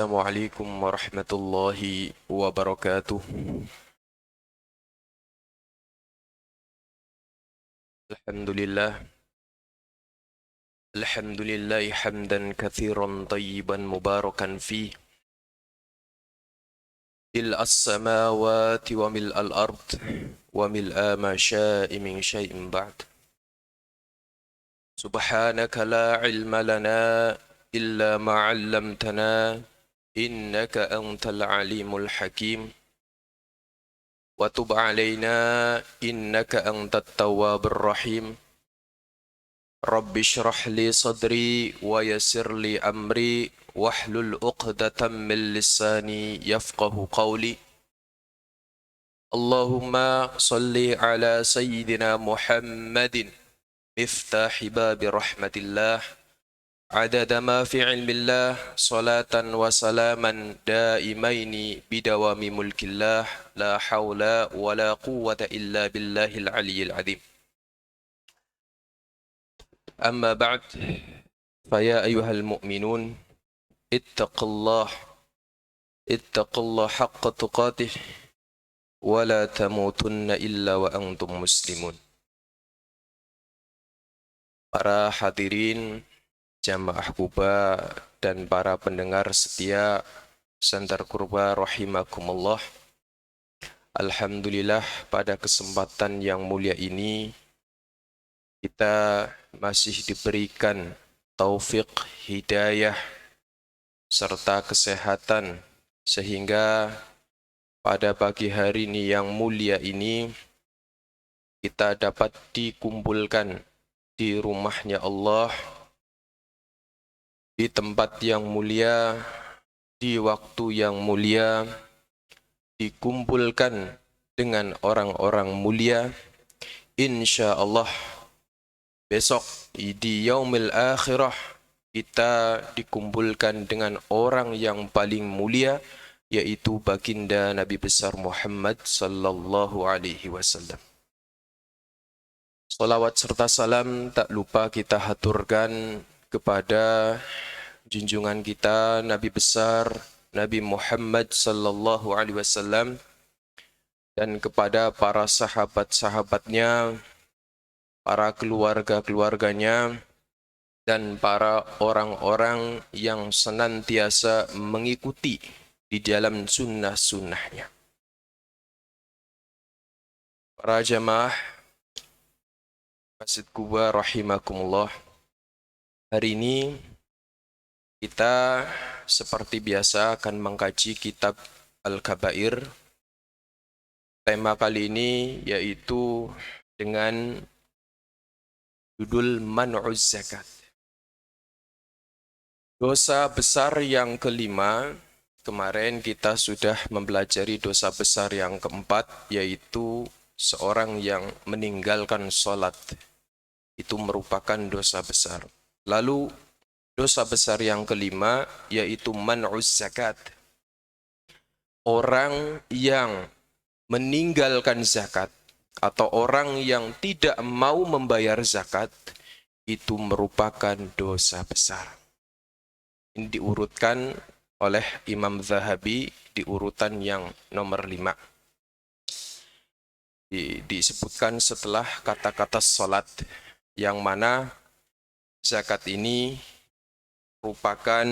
Assalamualaikum warahmatullahi wabarakatuh. Alhamdulillah. Alhamdulillah hamdan katsiran tayyiban mubarakan fi mil as-samawati wa mil al-ard wa mil'a ma sya'i min syai'in ba'd. Subhanaka la ilma lana illa ma 'allamtana innaka antal alimul hakim. Wa tub 'alaina innaka antat tawwabur rahim. Rabbi syrah li sadri wa yassir li amri wahlul uqdatan min lisani yafqahu qawli. Allahumma salli ala sayyidina Muhammadin miftahi babi rahmatillah adada ma fi ilmillah salatan wa salaman daimaini bidawami mulkillah la hawla wa la quwwata illa billahil aliyyil azim. Amma ba'd, faya ayyuhal mu'minun ittaqullah haqqa tuqatih wa la tamutunna illa wa antum muslimun. Para hadirin jamaah Kuba dan para pendengar setia Sandar Kurba rahimakumullah. Alhamdulillah, pada kesempatan yang mulia ini kita masih diberikan taufik, hidayah, serta kesehatan, sehingga pada pagi hari ini yang mulia ini kita dapat dikumpulkan di rumahnya Allah, di tempat yang mulia, di waktu yang mulia, dikumpulkan dengan orang-orang mulia. Insya Allah besok di yaumil akhirah kita dikumpulkan dengan orang yang paling mulia, yaitu baginda Nabi besar Muhammad sallallahu alaihi wasallam. Salawat serta salam tak lupa kita haturkan kepada junjungan kita Nabi besar Nabi Muhammad sallallahu alaihi wasallam dan kepada para sahabat-sahabatnya, para keluarga-keluarganya, dan para orang-orang yang senantiasa mengikuti di dalam sunnah-sunnahnya. Para jamaah Masjid Kuba rahimakumullah, hari ini kita seperti biasa akan mengkaji kitab Al-Kabair. Tema kali ini yaitu dengan judul Man'uz Zakat. Dosa besar yang kelima. Kemarin kita sudah mempelajari dosa besar yang keempat, yaitu seorang yang meninggalkan sholat. Itu merupakan dosa besar. Lalu dosa besar yang kelima yaitu man'uz zakat. Orang yang meninggalkan zakat atau orang yang tidak mau membayar zakat itu merupakan dosa besar. Ini diurutkan oleh Imam Zahabi di urutan yang nomor 5. Disebutkan setelah kata-kata salat, yang mana zakat ini merupakan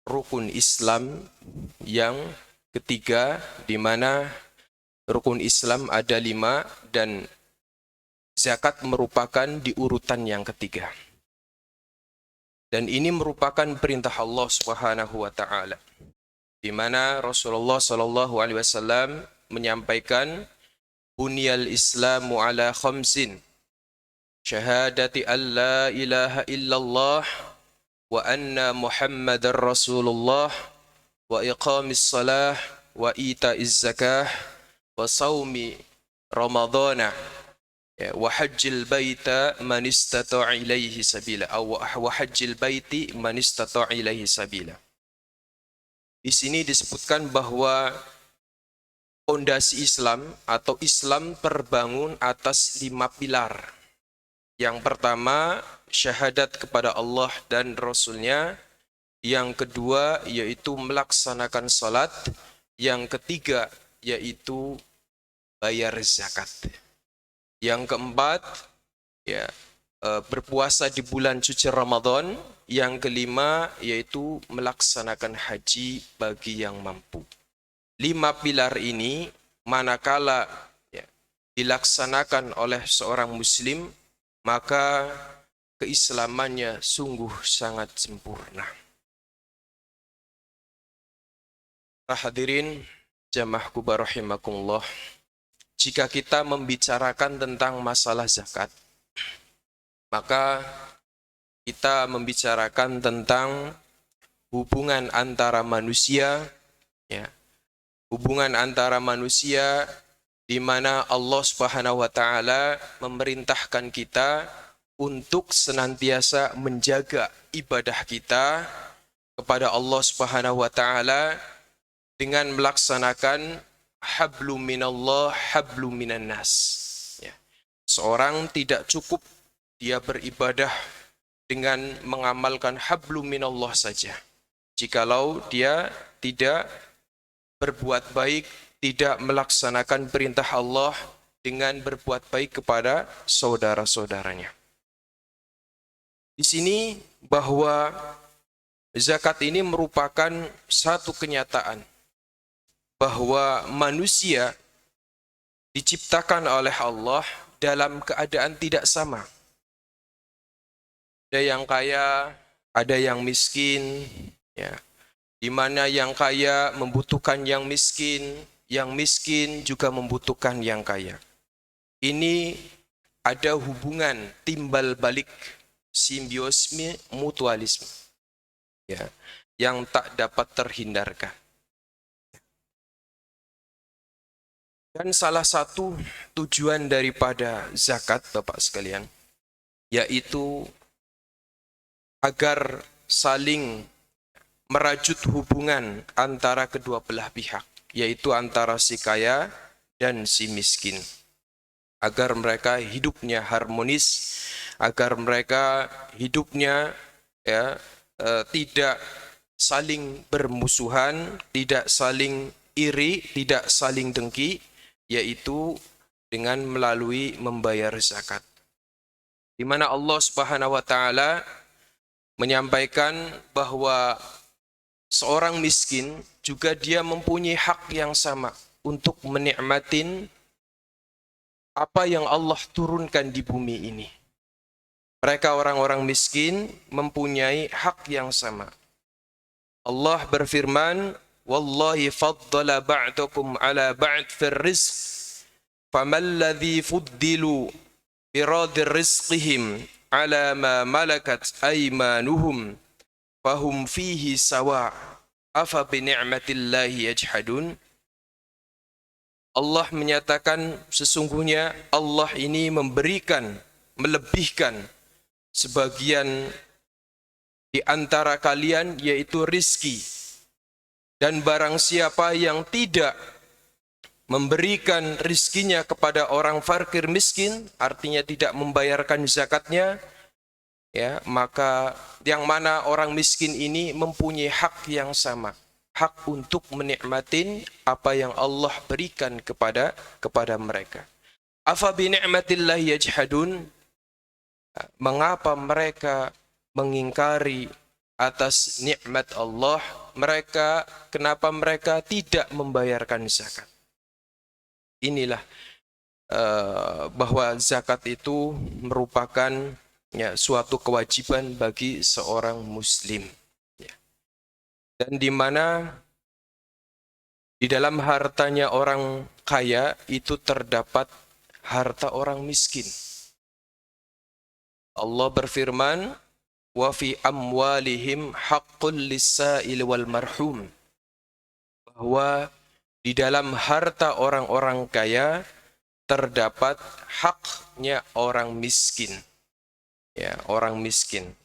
rukun Islam yang ketiga, di mana rukun Islam ada 5 dan zakat merupakan di urutan yang ketiga. Dan ini merupakan perintah Allah Subhanahu wa taala, di mana Rasulullah sallallahu alaihi wasallam menyampaikan bunyal Islamu ala khamsin syahadati an la ilaha illallah wa anna Muhammadar Rasulullah wa iqamis salah wa ita'iz zakah wa saumi ramadhana wa hajjil baita man istata'a ilaihi sabila wa hajjil baiti man istata'a ilaihi sabila. Di sini disebutkan bahwa fondasi Islam atau Islam terbangun atas 5 pilar. Yang pertama, syahadat kepada Allah dan Rasulnya, Yang kedua yaitu melaksanakan salat. Yang ketiga yaitu bayar zakat. Yang keempat ya berpuasa di bulan suci Ramadan. Yang kelima yaitu melaksanakan haji bagi yang mampu. 5 pilar ini manakala dilaksanakan oleh seorang muslim, maka keislamannya sungguh sangat sempurna. Hadirin jamaahku barahimakumullah, jika kita membicarakan tentang masalah zakat, maka kita membicarakan tentang hubungan antara manusia, ya, hubungan antara manusia di mana Allah Subhanahu wa taala memerintahkan kita untuk senantiasa menjaga ibadah kita kepada Allah Subhanahu wa taala dengan melaksanakan hablum minallah hablum minan nas. Ya. Seorang tidak cukup dia beribadah dengan mengamalkan hablum minallah saja, jikalau dia tidak berbuat baik, tidak melaksanakan perintah Allah dengan berbuat baik kepada saudara-saudaranya. Di sini bahwa zakat ini merupakan satu kenyataan bahwa manusia diciptakan oleh Allah dalam keadaan tidak sama. Ada yang kaya, ada yang miskin, ya. Di mana yang kaya membutuhkan yang miskin juga membutuhkan yang kaya. Ini ada hubungan timbal balik, simbiosme, mutualisme, ya, yang tak dapat terhindarkan. Dan salah satu tujuan daripada zakat, Bapak sekalian, yaitu agar saling merajut hubungan antara kedua belah pihak, yaitu antara si kaya dan si miskin, agar mereka hidupnya harmonis, agar mereka hidupnya tidak saling bermusuhan, tidak saling iri, tidak saling dengki, yaitu dengan melalui membayar zakat. Di mana Allah Subhanahu wa taala menyampaikan bahwa seorang miskin juga dia mempunyai hak yang sama untuk menikmatin apa yang Allah turunkan di bumi ini. Mereka orang-orang miskin mempunyai hak yang sama. Allah berfirman, "Wallahi faddala ba'dakum ala ba'd fir rizq, faman ladzi fuddilu biradi rizqihim ala ma malakat aymanuhum fahum fihi sawa afa bi ni'matillahi yajhadun." Allah menyatakan sesungguhnya Allah ini melebihkan sebagian di antara kalian, yaitu rizki, dan barang siapa yang tidak memberikan rizkinya kepada orang fakir miskin, artinya tidak membayarkan zakatnya, ya, maka yang mana orang miskin ini mempunyai hak yang sama, hak untuk menikmatin apa yang Allah berikan kepada mereka. Afa bi ni'matillahi yajhadun, mengapa mereka mengingkari atas nikmat Allah mereka, kenapa mereka tidak membayarkan zakat? Inilah bahwa zakat itu merupakan suatu kewajiban bagi seorang muslim, dan di mana di dalam hartanya orang kaya itu terdapat harta orang miskin. Allah berfirman, "Wa fi amwalihim haqqul lis-sa'il wal marhum," bahwa di dalam harta orang-orang kaya terdapat haknya orang miskin. Ya, orang miskin.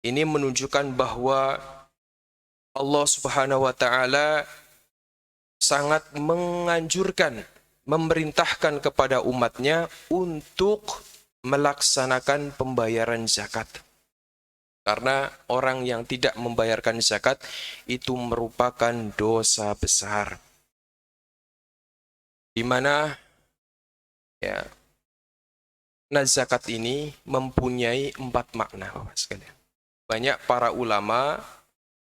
Ini menunjukkan bahwa Allah Subhanahu wa taala sangat menganjurkan, memerintahkan kepada umatnya untuk melaksanakan pembayaran zakat. Karena orang yang tidak membayarkan zakat itu merupakan dosa besar. Di mana ya, zakat ini mempunyai 4 makna, Bapak sekalian. Banyak para ulama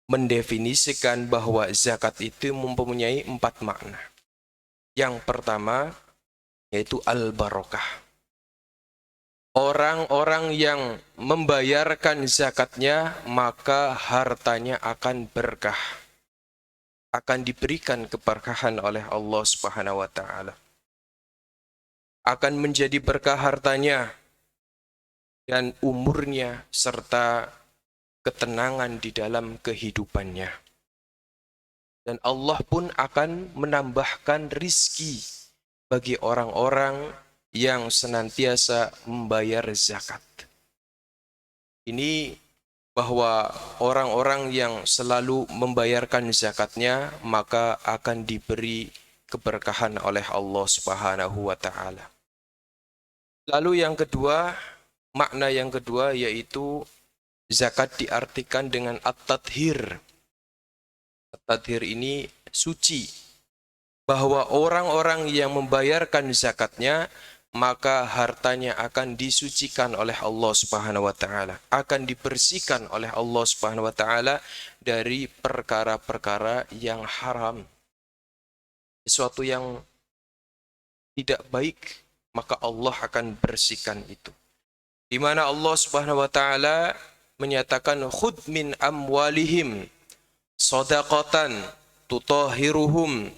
mendefinisikan bahwa zakat itu mempunyai 4 makna. Yang pertama yaitu al-barokah. Orang-orang yang membayarkan zakatnya, maka hartanya akan berkah. Akan diberikan keberkahan oleh Allah Subhanahu wa taala. Akan menjadi berkah hartanya dan umurnya serta ketenangan di dalam kehidupannya. Dan Allah pun akan menambahkan rizki bagi orang-orang yang senantiasa membayar zakat. Ini bahwa orang-orang yang selalu membayarkan zakatnya maka akan diberi keberkahan oleh Allah Subhanahu wa taala. Lalu yang kedua, makna yang kedua yaitu zakat diartikan dengan at-tathhir. At-tathhir ini suci. Bahwa orang-orang yang membayarkan zakatnya maka hartanya akan disucikan oleh Allah Subhanahu wa taala, akan dibersihkan oleh Allah Subhanahu wa taala dari perkara-perkara yang haram. Sesuatu yang tidak baik, maka Allah akan bersihkan itu. Di mana Allah Subhanahu wa taala menyatakan khudh min amwalihim shadaqatan tutahhiruhum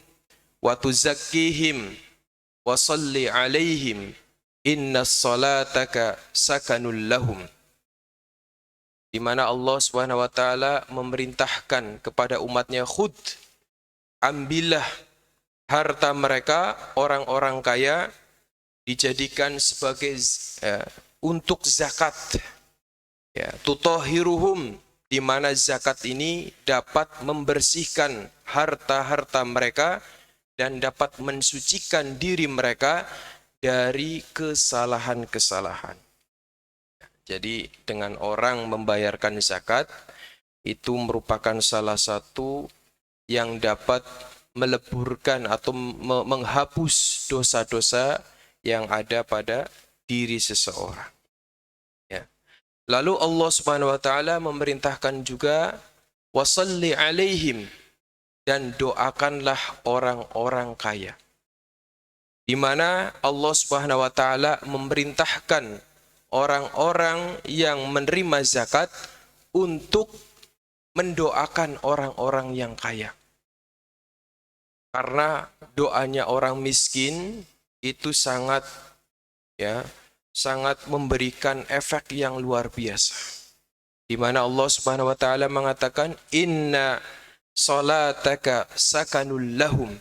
wa tuzakkihim wa salli alaihim innas salataka sakanul lahum. Di mana Allah Subhanahu wa taala memerintahkan kepada umatnya, khud, ambillah harta mereka orang-orang kaya dijadikan sebagai untuk zakat. Ya, tutahhiruhum, di mana zakat ini dapat membersihkan harta-harta mereka dan dapat mensucikan diri mereka dari kesalahan-kesalahan. Jadi dengan orang membayarkan zakat itu merupakan salah satu yang dapat meleburkan atau menghapus dosa-dosa yang ada pada diri seseorang. Ya. Lalu Allah Subhanahu wa taala memerintahkan juga wasalli alaihim, dan doakanlah orang-orang kaya. Di mana Allah Subhanahu wa taala memerintahkan orang-orang yang menerima zakat untuk mendoakan orang-orang yang kaya. Karena doanya orang miskin itu sangat memberikan efek yang luar biasa. Di mana Allah Subhanahu wa taala mengatakan inna salataka sakanul lahum.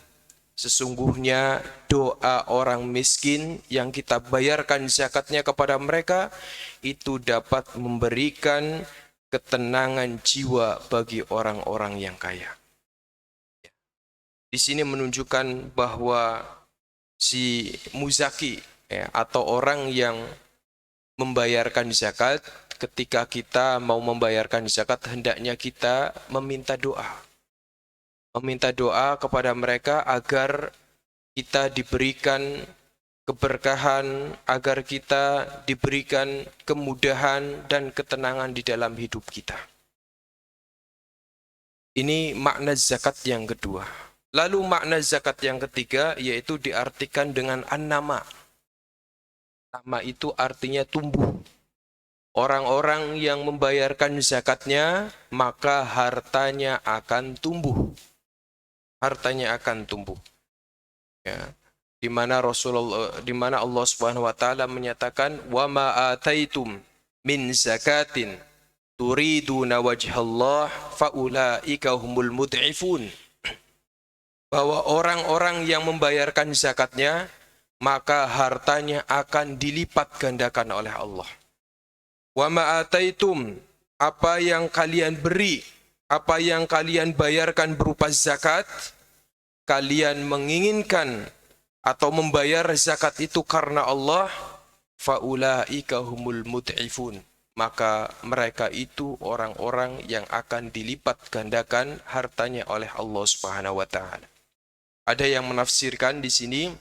Sesungguhnya doa orang miskin yang kita bayarkan zakatnya kepada mereka itu dapat memberikan ketenangan jiwa bagi orang-orang yang kaya. Di sini menunjukkan bahwa si muzaki atau orang yang membayarkan zakat, ketika kita mau membayarkan zakat hendaknya kita meminta doa. Meminta doa kepada mereka agar kita diberikan keberkahan, agar kita diberikan kemudahan dan ketenangan di dalam hidup kita. Ini makna zakat yang kedua. Lalu makna zakat yang ketiga yaitu diartikan dengan an-nama. Nama itu artinya tumbuh. Orang-orang yang membayarkan zakatnya maka hartanya akan tumbuh. Hartanya akan tumbuh. Ya. Di mana Allah Subhanahu wa taala menyatakan wa ma ataitum min zakatin turiduna wajhallah faulaika humul mud'ifun. Bahwa orang-orang yang membayarkan zakatnya maka hartanya akan dilipat gandakan oleh Allah. Wa ma ataitum, apa yang kalian beri, apa yang kalian bayarkan berupa zakat, kalian menginginkan atau membayar zakat itu karena Allah, faulaika humul mud'ifun, maka mereka itu orang-orang yang akan dilipat gandakan hartanya oleh Allah Subhanahu wa taala. Ada yang menafsirkan di sini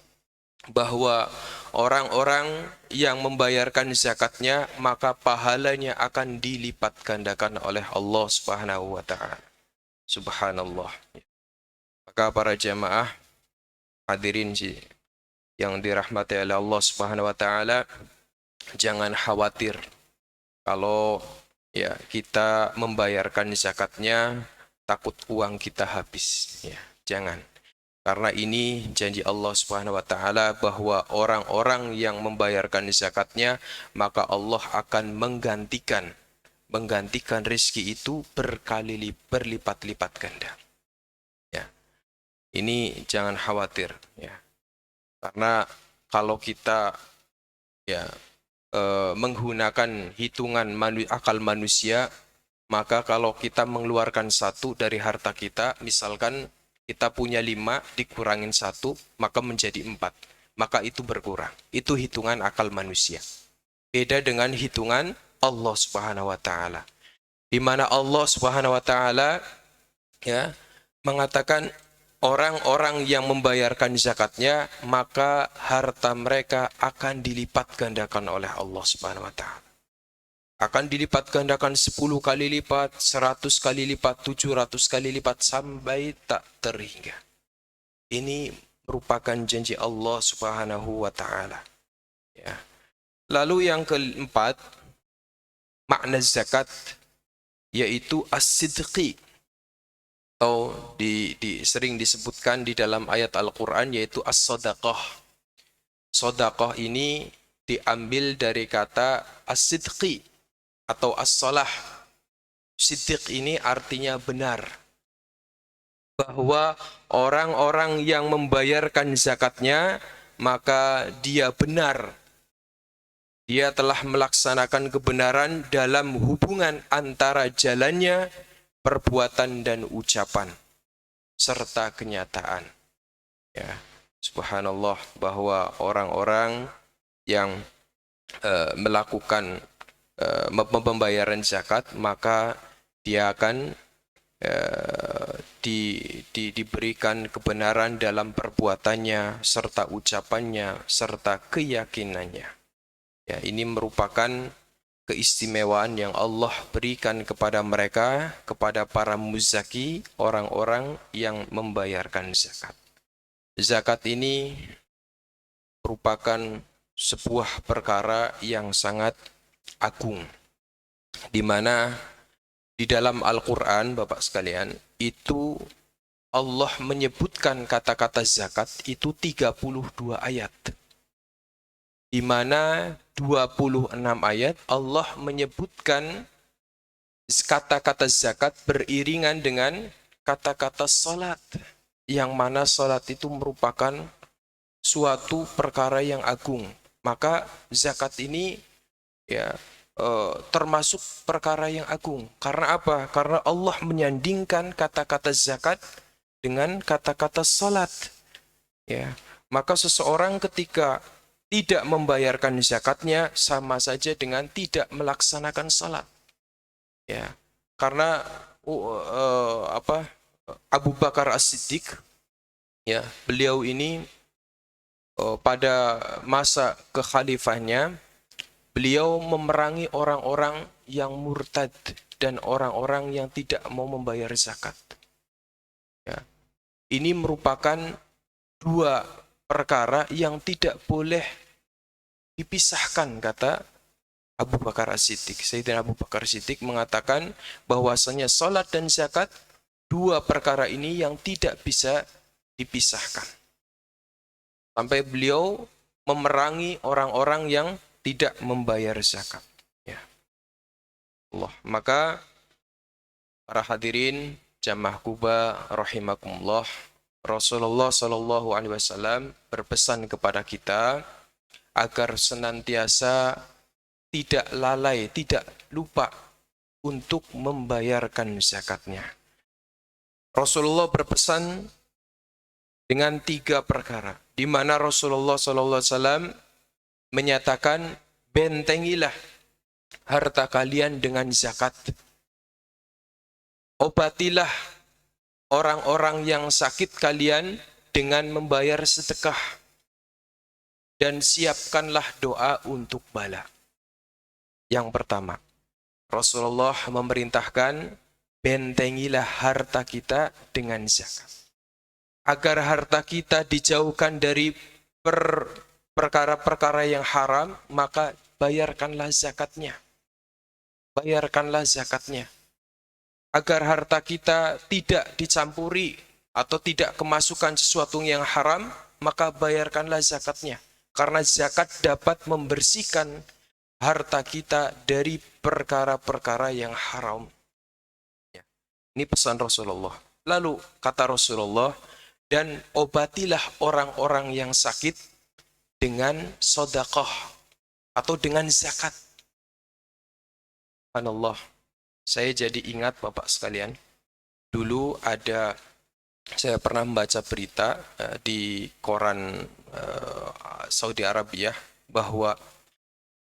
bahwa orang-orang yang membayarkan zakatnya maka pahalanya akan dilipat gandakan oleh Allah Subhanahu wa taala. Subhanallah. Maka para jamaah hadirin yang dirahmati oleh Allah Subhanahu wa taala, jangan khawatir kalau ya kita membayarkan zakatnya takut uang kita habis, ya. Jangan. Karena ini janji Allah Subhanahu wa taala bahwa orang-orang yang membayarkan zakatnya maka Allah akan menggantikan rezeki itu berlipat-lipat ganda. Ya. Ini jangan khawatir, ya. Karena kalau kita ya menggunakan hitungan akal manusia, maka kalau kita mengeluarkan satu dari harta kita, misalkan kita punya 5 dikurangin 1, maka menjadi 4. Maka itu berkurang. Itu hitungan akal manusia. Beda dengan hitungan Allah Subhanahu wa taala. Di mana Allah Subhanahu wa taala ya mengatakan orang-orang yang membayarkan zakatnya maka harta mereka akan dilipat gandakan oleh Allah Subhanahu wa taala. Akan dilipat gandakan 10 kali lipat, 100 kali lipat, 700 kali lipat sampai tak terhingga. Ini merupakan janji Allah Subhanahu wa taala. Ya. Lalu yang keempat, makna zakat yaitu as-sidqi, atau sering disebutkan di dalam ayat Al-Qur'an yaitu as-sadaqah. Sedekah ini diambil dari kata as-sidqi atau as-salah. Siddiq ini artinya benar. Bahwa orang-orang yang membayarkan zakatnya, maka dia benar. Dia telah melaksanakan kebenaran dalam hubungan antara jalannya, perbuatan dan ucapan, serta kenyataan. Ya, subhanallah, bahwa orang-orang yang melakukan pembayaran zakat maka dia akan diberikan kebenaran dalam perbuatannya serta ucapannya serta keyakinannya. Ya, ini merupakan keistimewaan yang Allah berikan kepada mereka, kepada para muzaki, orang-orang yang membayarkan zakat. Zakat ini merupakan sebuah perkara yang sangat agung, di mana di dalam Al-Quran, Bapak sekalian, itu Allah menyebutkan kata-kata zakat itu 32 ayat. Di mana 26 ayat Allah menyebutkan kata-kata zakat beriringan dengan kata-kata salat, yang mana salat itu merupakan suatu perkara yang agung. Maka zakat ini ya termasuk perkara yang agung. Karena apa? Karena Allah menyandingkan kata-kata zakat dengan kata-kata salat. Ya, maka seseorang ketika tidak membayarkan zakatnya sama saja dengan tidak melaksanakan salat. Ya, karena Abu Bakar As-Siddiq, ya, beliau ini pada masa kekhalifahnya beliau memerangi orang-orang yang murtad dan orang-orang yang tidak mau membayar zakat. Ya. Ini merupakan dua perkara yang tidak boleh dipisahkan, kata Abu Bakar As-Siddiq. Sayyidina Abu Bakar As-Siddiq mengatakan bahwasanya salat dan zakat, dua perkara ini yang tidak bisa dipisahkan. Sampai beliau memerangi orang-orang yang tidak membayar zakat. Ya. Allah. Maka para hadirin jamaah Kuba rahimakumullah, Rasulullah Shallallahu Alaihi Wasallam berpesan kepada kita agar senantiasa tidak lalai, tidak lupa untuk membayarkan zakatnya. Rasulullah berpesan dengan 3 perkara, di mana Rasulullah Shallallahu Alaihi Wasallam menyatakan bentengilah harta kalian dengan zakat. Obatilah orang-orang yang sakit kalian dengan membayar sedekah. Dan siapkanlah doa untuk bala. Yang pertama, Rasulullah memerintahkan bentengilah harta kita dengan zakat. Agar harta kita dijauhkan dari perkara-perkara yang haram, maka bayarkanlah zakatnya. Bayarkanlah zakatnya. Agar harta kita tidak dicampuri atau tidak kemasukan sesuatu yang haram, maka bayarkanlah zakatnya. Karena zakat dapat membersihkan harta kita dari perkara-perkara yang haram. Ini pesan Rasulullah. Lalu kata Rasulullah, dan obatilah orang-orang yang sakit dengan sedekah atau dengan zakat. Subhanallah. Saya jadi ingat Bapak sekalian, dulu saya pernah membaca berita di koran Saudi Arabia bahwa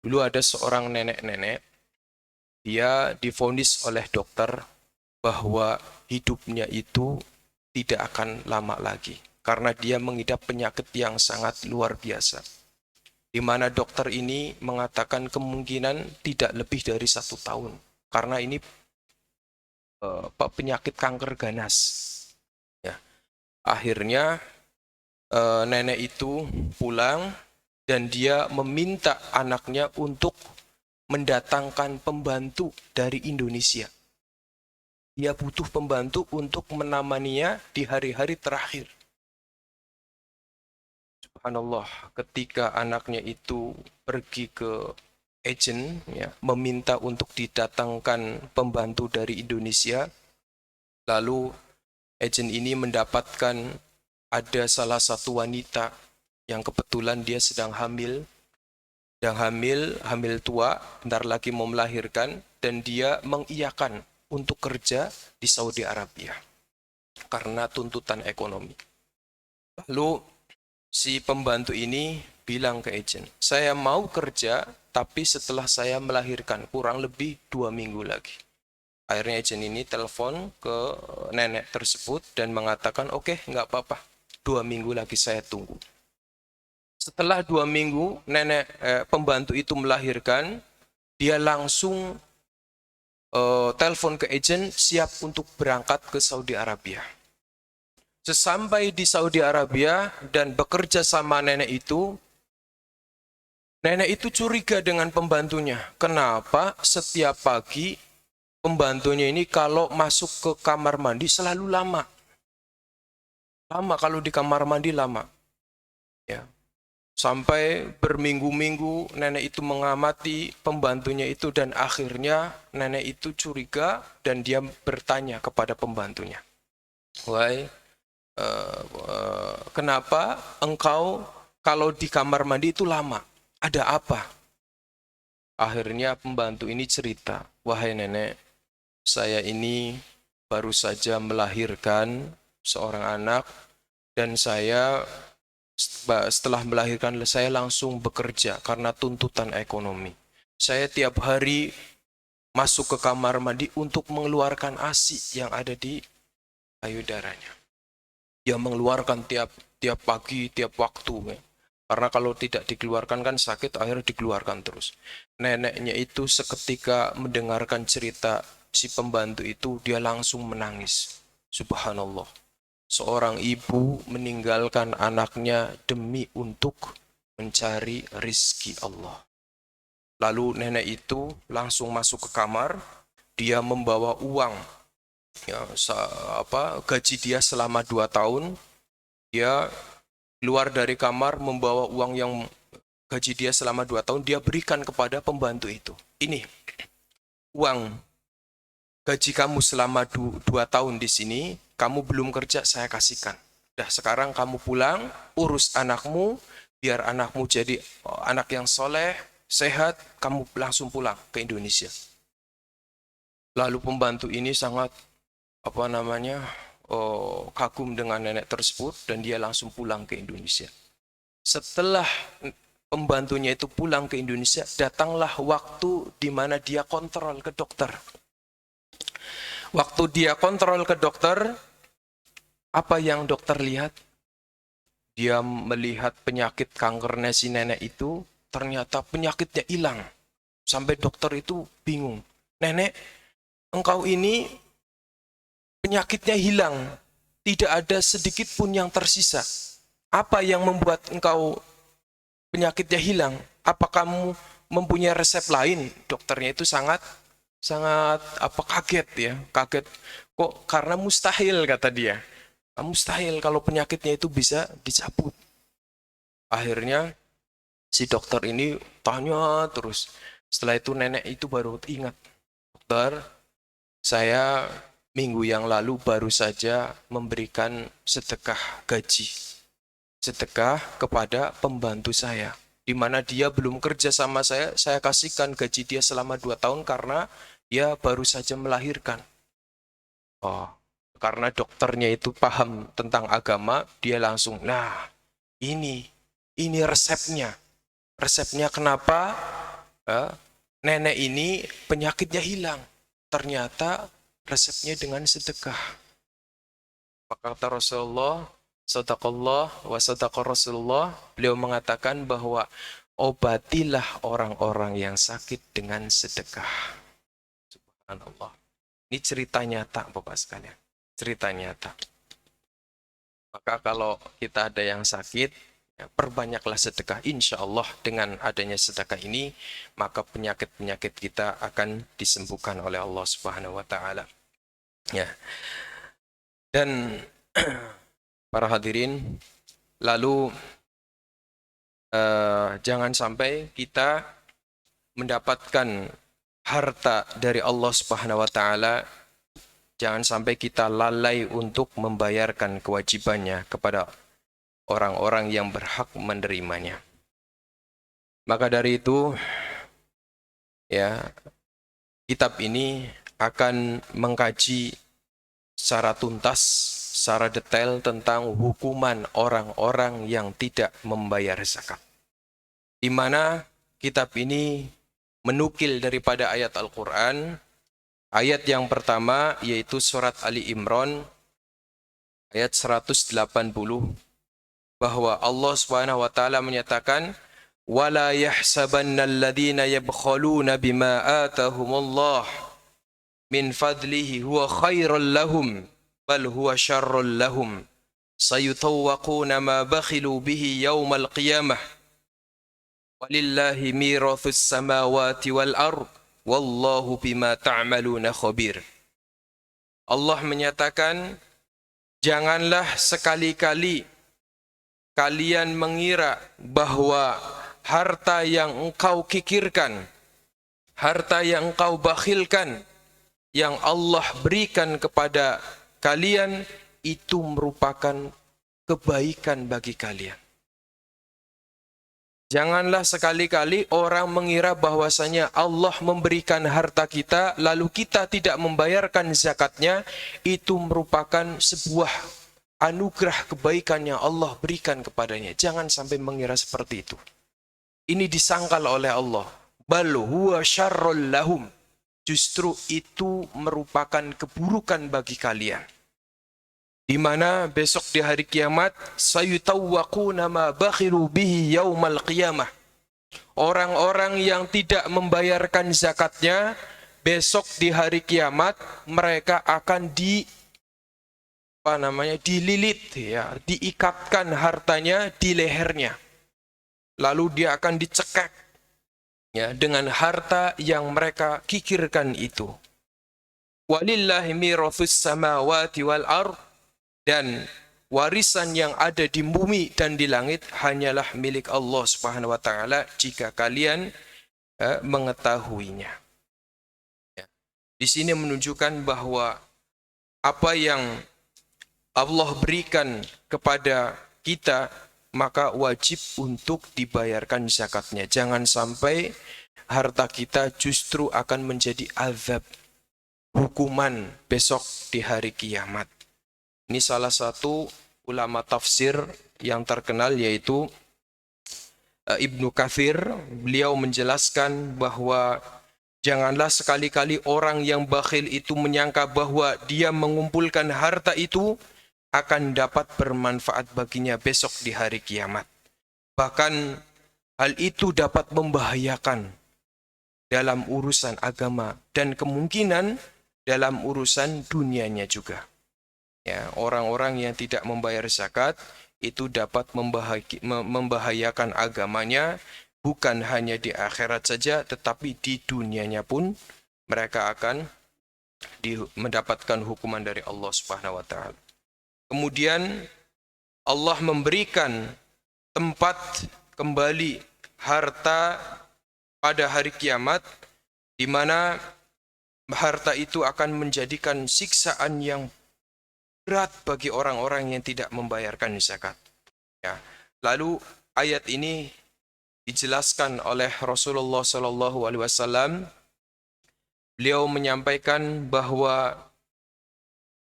dulu ada seorang nenek-nenek, dia divonis oleh dokter bahwa hidupnya itu tidak akan lama lagi karena dia mengidap penyakit yang sangat luar biasa, di mana dokter ini mengatakan kemungkinan tidak lebih dari 1 tahun karena ini penyakit kanker ganas. Ya. Akhirnya nenek itu pulang dan dia meminta anaknya untuk mendatangkan pembantu dari Indonesia. Dia butuh pembantu untuk menemaninya di hari-hari terakhir. Subhanallah, ketika anaknya itu pergi ke agen, ya, meminta untuk didatangkan pembantu dari Indonesia, lalu agen ini mendapatkan ada salah satu wanita yang kebetulan dia sedang hamil, hamil tua, bentar lagi mau melahirkan, dan dia mengiyakan untuk kerja di Saudi Arabia karena tuntutan ekonomi. Lalu si pembantu ini bilang ke agen, saya mau kerja tapi setelah saya melahirkan kurang lebih 2 minggu lagi. Akhirnya agen ini telepon ke nenek tersebut dan mengatakan, oke, nggak apa-apa, 2 minggu lagi saya tunggu. Setelah 2 minggu pembantu itu melahirkan, dia langsung telepon ke agen siap untuk berangkat ke Saudi Arabia. Sesampai di Saudi Arabia dan bekerja sama nenek itu curiga dengan pembantunya. Kenapa setiap pagi pembantunya ini kalau masuk ke kamar mandi selalu lama. Lama kalau di kamar mandi lama. Ya. Sampai berminggu-minggu nenek itu mengamati pembantunya itu dan akhirnya nenek itu curiga dan dia bertanya kepada pembantunya, "Wahai, kenapa engkau kalau di kamar mandi itu lama? Ada apa?" Akhirnya pembantu ini cerita, "Wahai nenek, saya ini baru saja melahirkan seorang anak dan saya setelah melahirkan saya langsung bekerja karena tuntutan ekonomi. Saya tiap hari masuk ke kamar mandi untuk mengeluarkan ASI yang ada di payudaranya. Dia mengeluarkan tiap pagi, tiap waktu. Ya. Karena kalau tidak dikeluarkan kan sakit, akhirnya dikeluarkan terus. Neneknya itu seketika mendengarkan cerita si pembantu itu, dia langsung menangis. Subhanallah. Seorang ibu meninggalkan anaknya demi untuk mencari rizki Allah. Lalu nenek itu langsung masuk ke kamar, dia membawa uang, ya, gaji dia selama 2 tahun, dia keluar dari kamar membawa uang yang gaji dia selama 2 tahun, dia berikan kepada pembantu itu. Ini uang gaji kamu selama 2 tahun di sini, kamu belum kerja, saya kasihkan. Dah sekarang kamu pulang, urus anakmu, biar anakmu jadi anak yang soleh, sehat, kamu langsung pulang ke Indonesia. Lalu pembantu ini sangat kagum dengan nenek tersebut dan dia langsung pulang ke Indonesia. Setelah pembantunya itu pulang ke Indonesia, datanglah waktu di mana dia kontrol ke dokter. Waktu dia kontrol ke dokter, apa yang dokter lihat? Dia melihat penyakit kankernya si nenek itu, ternyata penyakitnya hilang. Sampai dokter itu bingung. Nenek, engkau ini penyakitnya hilang. Tidak ada sedikit pun yang tersisa. Apa yang membuat engkau penyakitnya hilang? Apa kamu mempunyai resep lain? Dokternya itu sangat kaget ya. Kaget. Kok karena mustahil kata dia. Mustahil kalau penyakitnya itu bisa dicabut. Akhirnya si dokter ini tanya terus. Setelah itu nenek itu baru ingat. Dokter, saya minggu yang lalu baru saja memberikan sedekah gaji. Sedekah kepada pembantu saya. Di mana dia belum kerja sama saya kasihkan gaji dia selama 2 tahun karena dia baru saja melahirkan. Oh, karena dokternya itu paham tentang agama, dia langsung, nah ini resepnya. Resepnya kenapa nenek ini penyakitnya hilang. Ternyata resepnya dengan sedekah. Maka kata Rasulullah, sadaqallah wa sadaqa Rasulullah, beliau mengatakan bahwa obatilah orang-orang yang sakit dengan sedekah. Subhanallah. Ini cerita nyata Bapak sekalian. Cerita nyata. Maka kalau kita ada yang sakit, ya, perbanyaklah sedekah. Insya Allah dengan adanya sedekah ini, maka penyakit-penyakit kita akan disembuhkan oleh Allah Subhanahu wa Ta'ala. Ya. Dan para hadirin, lalu jangan sampai kita mendapatkan harta dari Allah Subhanahu wa Ta'ala, jangan sampai kita lalai untuk membayarkan kewajibannya kepada orang-orang yang berhak menerimanya. Maka dari itu, ya, kitab ini akan mengkaji secara tuntas, secara detail tentang hukuman orang-orang yang tidak membayar zakat. Di mana kitab ini menukil daripada ayat Al-Quran. Ayat yang pertama yaitu surat Ali Imran ayat 180, bahwa Allah Subhanahu wa taala menyatakan wala yahsabannal ladzina yabkhaluna bima atahumullah min fadlihi huwa khairul lahum bal huwa syarrul lahum sayutawwaquna ma bakhilu bihi yaumal qiyamah walillahi mirathus samawati wal ard wallahu bima ta'maluna khabir. Allah menyatakan, janganlah sekali-kali kalian mengira bahwa harta yang engkau kikirkan, harta yang engkau bakhilkan, yang Allah berikan kepada kalian, itu merupakan kebaikan bagi kalian. Janganlah sekali-kali orang mengira bahwasanya Allah memberikan harta kita, lalu kita tidak membayarkan zakatnya, itu merupakan sebuah anugerah kebaikan yang Allah berikan kepadanya. Jangan sampai mengira seperti itu. Ini disangkal oleh Allah. Bal huwa syarrul lahum. Justru itu merupakan keburukan bagi kalian. Di mana besok di hari kiamat sayutawwaquna ma bakhilu bihi yaumal qiyamah. Orang-orang yang tidak membayarkan zakatnya besok di hari kiamat mereka akan dililit ya, diikatkan hartanya di lehernya. Lalu dia akan dicekek ya dengan harta yang mereka kikirkan itu. Walillahi mirathus samawati wal ard. Dan warisan yang ada di bumi dan di langit hanyalah milik Allah Subhanahu wa taala jika kalian mengetahuinya. Ya. Di sini menunjukkan bahwa apa yang Allah berikan kepada kita maka wajib untuk dibayarkan zakatnya. Jangan sampai harta kita justru akan menjadi azab, hukuman besok di hari kiamat. Ini salah satu ulama tafsir yang terkenal yaitu Ibnu Katsir, beliau menjelaskan bahwa janganlah sekali-kali orang yang bakhil itu menyangka bahwa dia mengumpulkan harta itu akan dapat bermanfaat baginya besok di hari kiamat. Bahkan hal itu dapat membahayakan dalam urusan agama dan kemungkinan dalam urusan dunianya juga. Ya, orang-orang yang tidak membayar zakat itu dapat membahayakan agamanya, bukan hanya di akhirat saja, tetapi di dunianya pun mereka akan mendapatkan hukuman dari Allah Subhanahu wa taala. Kemudian Allah memberikan tempat kembali harta pada hari kiamat, di mana harta itu akan menjadikan siksaan yang berat bagi orang-orang yang tidak membayarkan zakat. Ya. Lalu ayat ini dijelaskan oleh Rasulullah Shallallahu Alaihi Wasallam. Beliau menyampaikan bahwa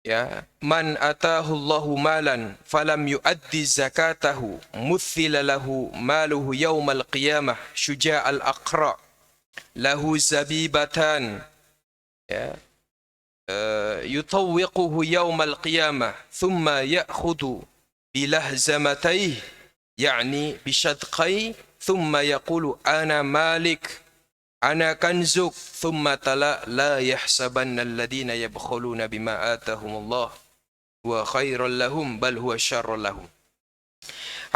ya, man atahullahu malan falam yuaddi zakatahu muthila lahu maluhu yaumal qiyamah syuja'al aqra lahu zabibatan ya yutawwiquhu yaumal qiyamah thumma ya'khudhu bilahzamatayhi yani bishadqai thumma yaqulu ana malik ana kanzuk thumma tala la yahsabanna alladhina yabkhuluna bima atahumullah wa khairal lahum bal huwa syarrul lahum.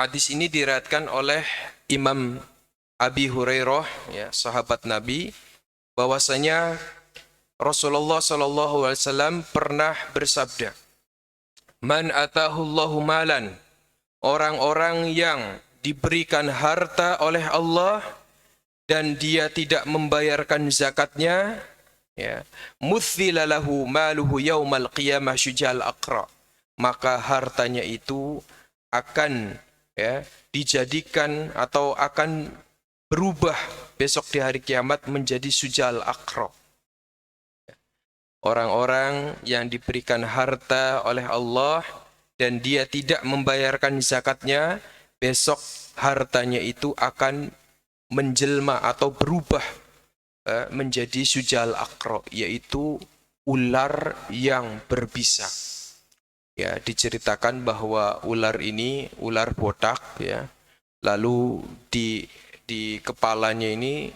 Hadis ini diriwayatkan oleh Imam Abi Hurairah, ya, sahabat Nabi, bahwasanya Rasulullah Shallallahu Alaihi Wasallam pernah bersabda, "Man atahullahu malan, orang-orang yang diberikan harta oleh Allah dan dia tidak membayarkan zakatnya, ya, muthila lahu maluhu yaumal qiyamah syujal aqra, maka hartanya itu akan ya dijadikan atau akan berubah besok di hari kiamat menjadi sujal aqra." Orang-orang yang diberikan harta oleh Allah dan dia tidak membayarkan zakatnya, besok hartanya itu akan menjelma atau berubah menjadi sujal akro, yaitu ular yang berbisa. Ya, diceritakan bahwa ular ini ular botak, ya. Lalu di kepalanya ini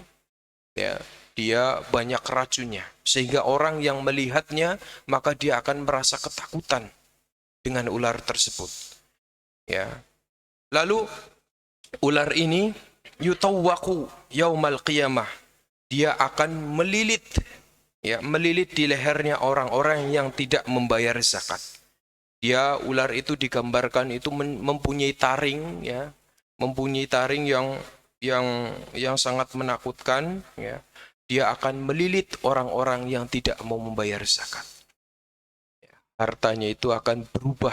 ya dia banyak racunnya, sehingga orang yang melihatnya maka dia akan merasa ketakutan dengan ular tersebut. Ya. Lalu ular ini yutawwaku yaumal qiyamah, dia akan melilit di lehernya orang-orang yang tidak membayar zakat. Dia, ular itu digambarkan itu mempunyai taring, ya, mempunyai taring yang sangat menakutkan, ya. Dia akan melilit orang-orang yang tidak mau membayar zakat. Hartanya itu akan berubah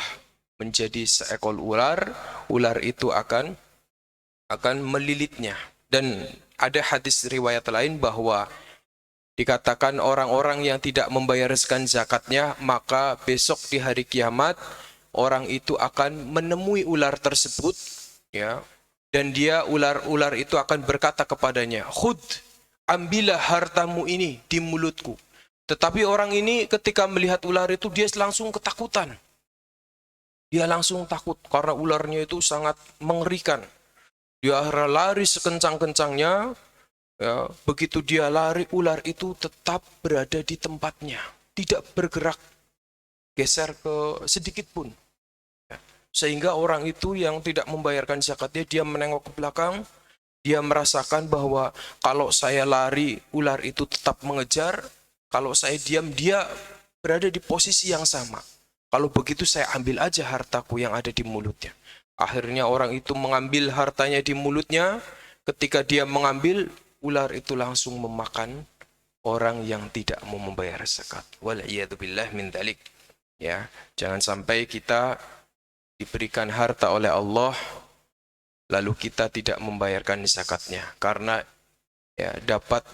menjadi seekor ular. Ular itu akan melilitnya. Dan ada hadis riwayat lain bahwa dikatakan orang-orang yang tidak membayarkan zakatnya, maka besok di hari kiamat orang itu akan menemui ular tersebut, ya. Dan dia, ular itu akan berkata kepadanya, "Khud, ambillah hartamu ini di mulutku." Tetapi orang ini ketika melihat ular itu dia langsung ketakutan. Dia langsung takut karena ularnya itu sangat mengerikan. Dia lari sekencang-kencangnya. Ya, begitu dia lari, ular itu tetap berada di tempatnya, tidak bergerak, geser ke sedikit pun. Ya, sehingga orang itu yang tidak membayarkan zakatnya, dia menengok ke belakang. Dia merasakan bahwa kalau saya lari, ular itu tetap mengejar. Kalau saya diam, dia berada di posisi yang sama. Kalau begitu saya ambil aja hartaku yang ada di mulutnya. Akhirnya orang itu mengambil hartanya di mulutnya. Ketika dia mengambil, ular itu langsung memakan orang yang tidak mau membayar zakat. Wal'iyadzubillah min dzalik. Ya, jangan sampai kita diberikan harta oleh Allah lalu kita tidak membayarkan zakatnya, karena ya dapat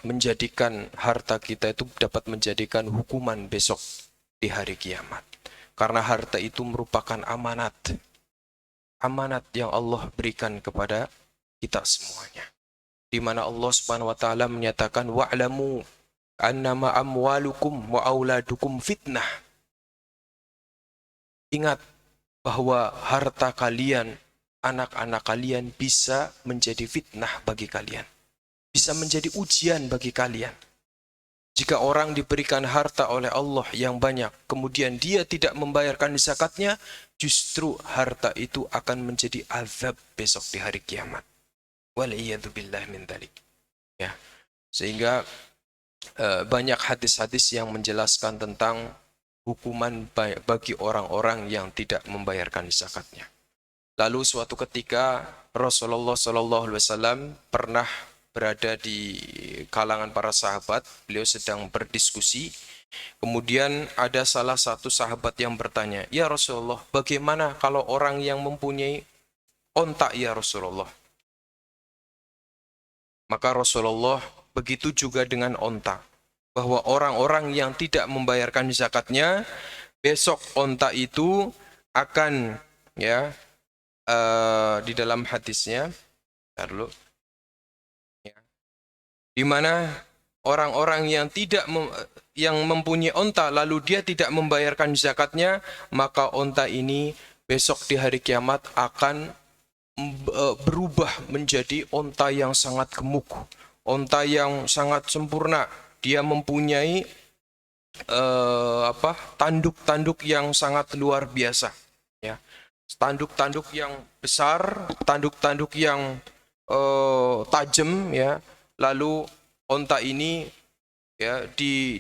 menjadikan harta kita itu dapat menjadikan hukuman besok di hari kiamat. Karena harta itu merupakan amanat. amanat yang Allah berikan kepada kita semuanya. Di mana Allah Subhanahu wa taala menyatakan wa'lamu annama amwalukum wa auladukum fitnah. Ingat bahwa harta kalian, anak-anak kalian bisa menjadi fitnah bagi kalian. Bisa menjadi ujian bagi kalian. Jika orang diberikan harta oleh Allah yang banyak, kemudian dia tidak membayarkan zakatnya, justru harta itu akan menjadi azab besok di hari kiamat. Wal'iyadzubillah min dzalik. Ya. Sehingga banyak hadis-hadis yang menjelaskan tentang hukuman bagi orang-orang yang tidak membayarkan zakatnya. Lalu suatu ketika Rasulullah SAW pernah berada di kalangan para sahabat, beliau sedang berdiskusi. Kemudian ada salah satu sahabat yang bertanya, "Ya Rasulullah, bagaimana kalau orang yang mempunyai onta ya Rasulullah?" Maka Rasulullah begitu juga dengan onta, bahwa orang-orang yang tidak membayarkan zakatnya, besok onta itu akan di dalam hadisnya, dulu, di mana orang-orang yang yang mempunyai onta lalu dia tidak membayarkan zakatnya, maka onta ini besok di hari kiamat akan berubah menjadi onta yang sangat gemuk, onta yang sangat sempurna. Dia mempunyai tanduk-tanduk yang sangat luar biasa, ya. Tanduk-tanduk yang besar, tanduk-tanduk yang tajam, ya. Lalu onta ini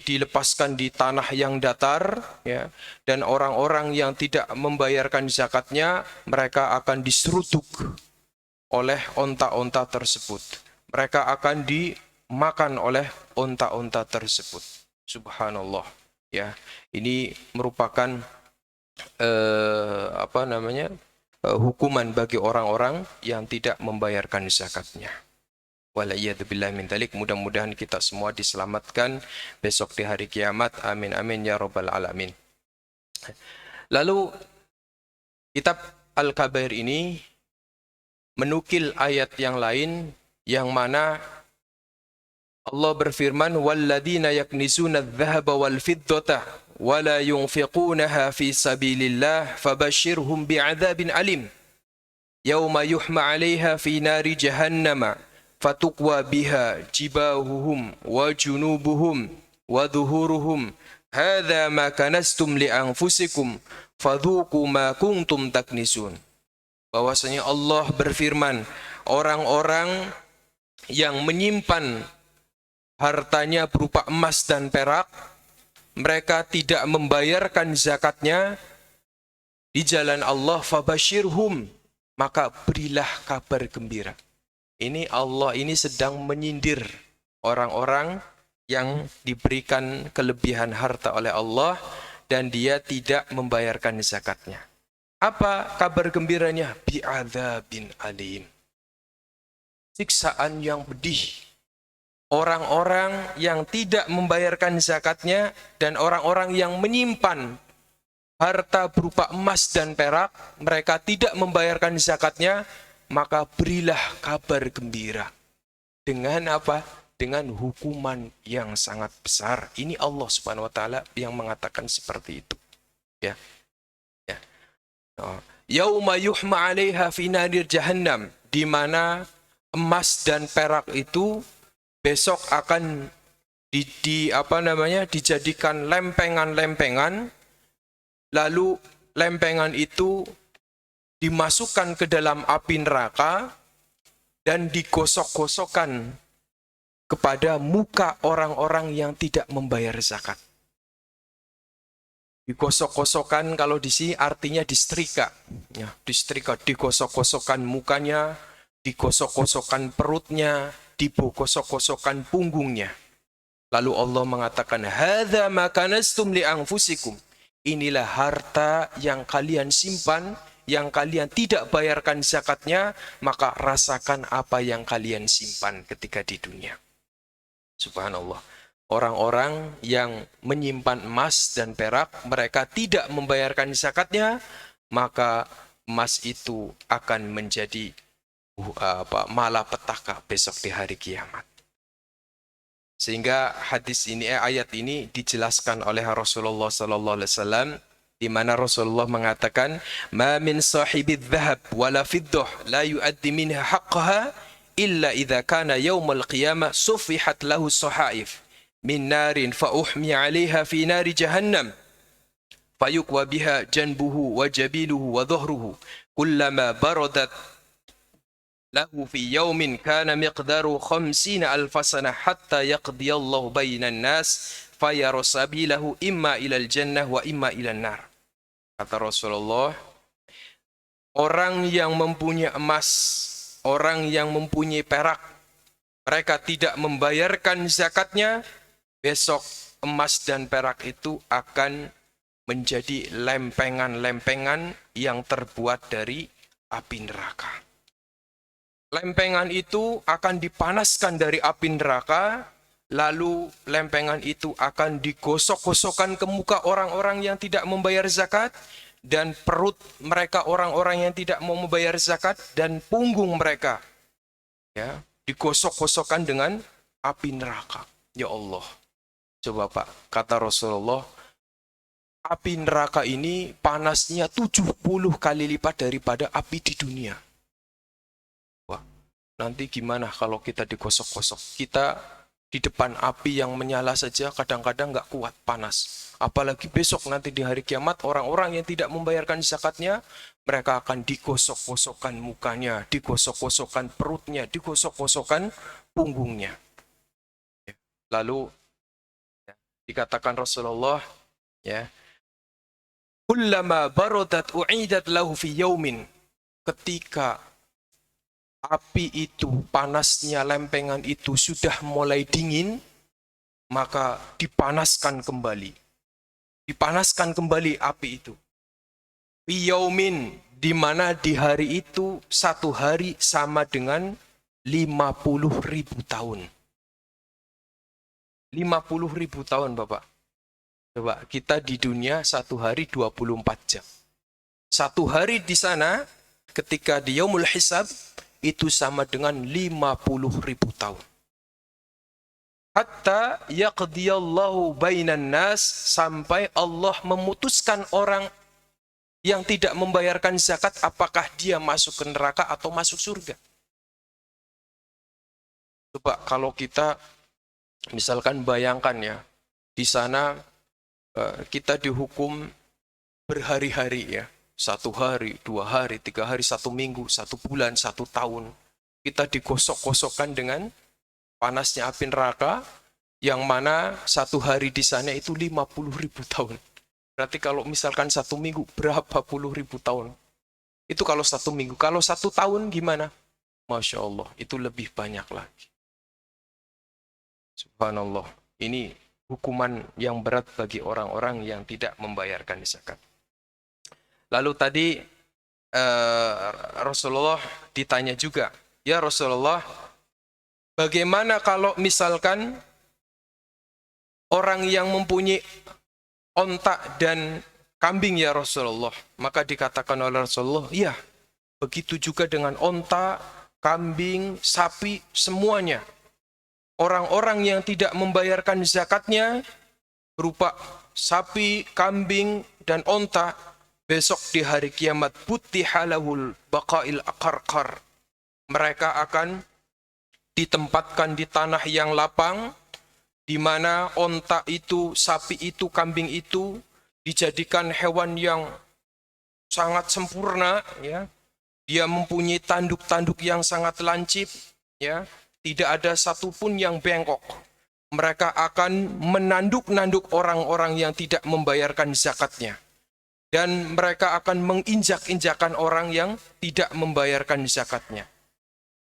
dilepaskan di tanah yang datar, ya, dan orang-orang yang tidak membayarkan zakatnya, mereka akan diseruduk oleh onta-onta tersebut. Mereka akan dimakan oleh onta-onta tersebut. Subhanallah, ya. Ini merupakan hukuman bagi orang-orang yang tidak membayarkan zakatnya. Wala'iyadzubillah min dzalik. Mudah-mudahan kita semua diselamatkan besok di hari kiamat. Amin amin ya rabbal alamin. Lalu kitab Al-Kabair ini menukil ayat yang lain yang mana Allah berfirman, walladzina yaknizuna adh-dhahaba wal fiddata wa la yunfiqunaha fi sabilillah fabashshirhum bi'adzabin alim yauma yuhma 'alaiha fi nari jahannama fatukwa biha jibahuhum wa junubuhum wa dhuhuruhum hadza ma kanastum li anfusikum fadhuku ma kuntum taknisun. Bahwasanya Allah berfirman, orang-orang yang menyimpan hartanya berupa emas dan perak, mereka tidak membayarkan zakatnya di jalan Allah, fabashirhum, maka berilah kabar gembira. Ini Allah ini sedang menyindir orang-orang yang diberikan kelebihan harta oleh Allah dan dia tidak membayarkan zakatnya. Apa kabar gembiranya? Bi'adzabin alim. Siksaan yang pedih. Orang-orang yang tidak membayarkan zakatnya dan orang-orang yang menyimpan harta berupa emas dan perak, mereka tidak membayarkan zakatnya, maka berilah kabar gembira. Dengan apa? Dengan hukuman yang sangat besar. Ini Allah Subhanahu wa taala yang mengatakan seperti itu. Ya. Ya. Yauma yuhma 'alaiha fi narir jahannam, di mana emas dan perak itu besok akan dijadikan lempengan-lempengan, lalu lempengan itu dimasukkan ke dalam api neraka dan digosok-gosokkan kepada muka orang-orang yang tidak membayar zakat. Digosok-gosokkan kalau di sini artinya disetrika. Ya, disetrika, digosok-gosokkan mukanya, digosok-gosokkan perutnya, digosok-gosokkan punggungnya. Lalu Allah mengatakan, hadza ma kanastum li anfusikum. Inilah harta yang kalian simpan, yang kalian tidak bayarkan zakatnya, maka rasakan apa yang kalian simpan ketika di dunia. Subhanallah. Orang-orang yang menyimpan emas dan perak, mereka tidak membayarkan zakatnya, maka emas itu akan menjadi malapetaka besok di hari kiamat. Sehingga ayat ini dijelaskan oleh Rasulullah sallallahu alaihi wasallam, di mana Rasulullah mengatakan, "Ma min sahibi dhahab wala fiddah la yuaddi minha haqqaha illa idza kana yaumul qiyamah sufihat lahu sahaif min narin fa uhmi 'alaiha fi nari jahannam fayukwa biha janbuhu wa jabiluhu wa dhahruhu kullama baradat lahu fi yaumin kana miqdaru 50,000 sanah hatta yaqdiyallahu bainan nas fayara sabilahu imma ilal jannah wa imma ilan nar." Kata Rasulullah, orang yang mempunyai emas, orang yang mempunyai perak, mereka tidak membayarkan zakatnya, besok emas dan perak itu akan menjadi lempengan-lempengan yang terbuat dari api neraka. Lempengan itu akan dipanaskan dari api neraka, lalu lempengan itu akan digosok-gosokkan ke muka orang-orang yang tidak membayar zakat, dan perut mereka orang-orang yang tidak mau membayar zakat, dan punggung mereka ya digosok-gosokkan dengan api neraka. Ya Allah. Coba Pak, kata Rasulullah, api neraka ini panasnya 70 kali lipat daripada api di dunia. Nanti gimana kalau kita digosok-gosok? Kita di depan api yang menyala saja kadang-kadang nggak kuat panas. Apalagi besok nanti di hari kiamat, orang-orang yang tidak membayarkan zakatnya, mereka akan digosok-gosokkan mukanya, digosok-gosokkan perutnya, digosok-gosokkan punggungnya. Lalu dikatakan Rasulullah, ya, kullama baradat u'idat lahu fi yaumin, ketika api itu, panasnya lempengan itu sudah mulai dingin, maka dipanaskan kembali. Dipanaskan kembali api itu. Yaumin, di mana di hari itu, satu hari sama dengan 50.000 tahun. 50.000 tahun, Bapak. Coba, kita di dunia satu hari 24 jam. Satu hari di sana, ketika di Yaumul Hisab, itu sama dengan 50.000 tahun. Hatta yaqdiyallahu bainan nas, sampai Allah memutuskan orang yang tidak membayarkan zakat apakah dia masuk ke neraka atau masuk surga. Coba kalau kita misalkan bayangkan ya, di sana kita dihukum berhari-hari ya. 1 hari, 2 hari, 3 hari, 1 minggu, 1 bulan, 1 tahun. Kita digosok-gosokkan dengan panasnya api neraka, yang mana 1 hari di sana itu 50.000 tahun. Berarti kalau misalkan 1 minggu, berapa puluh ribu tahun? Itu kalau 1 minggu. Kalau 1 tahun gimana? Masya Allah, itu lebih banyak lagi. Subhanallah. Ini hukuman yang berat bagi orang-orang yang tidak membayarkan zakat. Lalu tadi Rasulullah ditanya juga, ya Rasulullah, bagaimana kalau misalkan orang yang mempunyai onta dan kambing ya Rasulullah? Maka dikatakan oleh Rasulullah, ya begitu juga dengan onta, kambing, sapi, semuanya. Orang-orang yang tidak membayarkan zakatnya berupa sapi, kambing, dan onta, besok di hari kiamat butihalahul baqail aqarqar, mereka akan ditempatkan di tanah yang lapang, di mana onta itu, sapi itu, kambing itu dijadikan hewan yang sangat sempurna, ya. Dia mempunyai tanduk-tanduk yang sangat lancip, ya. Tidak ada satupun yang bengkok. Mereka akan menanduk-nanduk orang-orang yang tidak membayarkan zakatnya. Dan mereka akan menginjak-injakan orang yang tidak membayarkan zakatnya.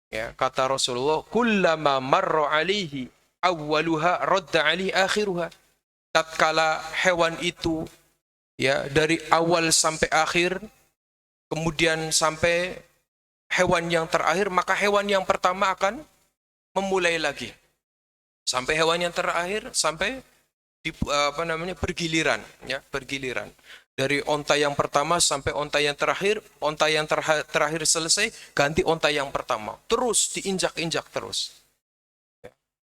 Ya, kata Rasulullah, kullama marra alaihi awwaluha radda alaihi akhiruha. Tatkala hewan itu ya dari awal sampai akhir, kemudian sampai hewan yang terakhir, maka hewan yang pertama akan memulai lagi. Sampai hewan yang terakhir, sampai bergiliran, ya, bergiliran. Dari onta yang pertama sampai onta yang terakhir, onta yang terakhir selesai, ganti onta yang pertama. Terus diinjak-injak terus.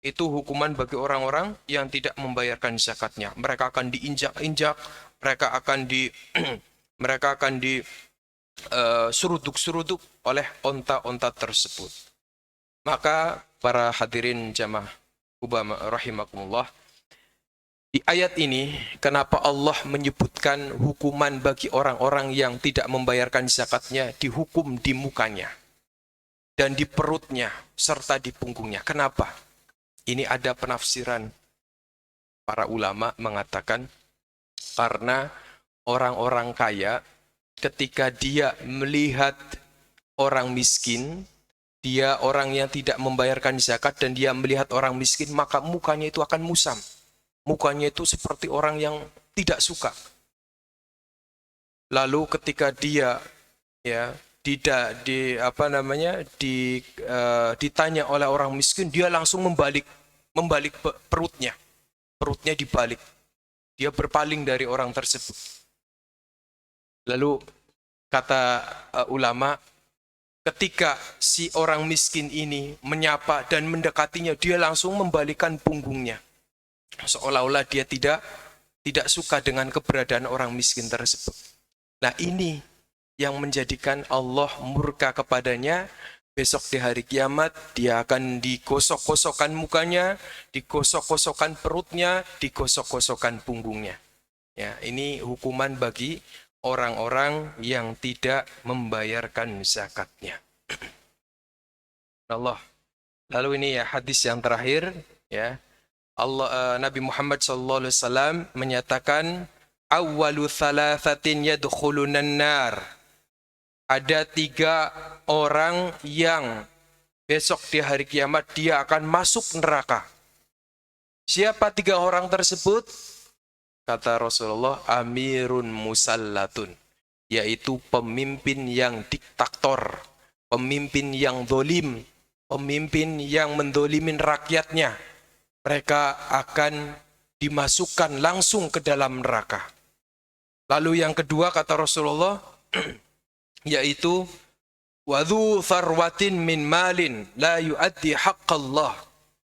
Itu hukuman bagi orang-orang yang tidak membayarkan zakatnya. Mereka akan diinjak-injak, mereka akan di mereka akan di seruduk-seruduk oleh onta-onta tersebut. Maka para hadirin jamaah rahimakumullah, di ayat ini, kenapa Allah menyebutkan hukuman bagi orang-orang yang tidak membayarkan zakatnya, dihukum di mukanya, dan di perutnya, serta di punggungnya. Kenapa? Ini ada penafsiran. Para ulama mengatakan, karena orang-orang kaya, ketika dia melihat orang miskin, dia orang yang tidak membayarkan zakat, dan dia melihat orang miskin, maka mukanya itu akan musam. Mukanya itu seperti orang yang tidak suka. Lalu ketika dia ditanya oleh orang miskin, dia langsung membalik perutnya. Perutnya dibalik. Dia berpaling dari orang tersebut. Lalu kata ulama, ketika si orang miskin ini menyapa dan mendekatinya, dia langsung membalikkan punggungnya. Seolah-olah dia tidak suka dengan keberadaan orang miskin tersebut. Nah, ini yang menjadikan Allah murka kepadanya. Besok di hari kiamat dia akan digosok-gosokkan mukanya, digosok-gosokkan perutnya, digosok-gosokkan punggungnya. Ya, ini hukuman bagi orang-orang yang tidak membayarkan zakatnya. Allah. Lalu ini ya hadis yang terakhir, ya. Nabi Muhammad SAW menyatakan, awwalu thalathatin yadkhulunan nar. Ada 3 orang yang besok di hari kiamat dia akan masuk neraka. Siapa 3 orang tersebut? Kata Rasulullah, amirun musallatun, yaitu pemimpin yang diktator, pemimpin yang zalim, pemimpin yang mendolimin rakyatnya. Mereka akan dimasukkan langsung ke dalam neraka. Lalu yang kedua kata Rasulullah, yaitu wadhu farwatin min malin la yuaddi haqqallah.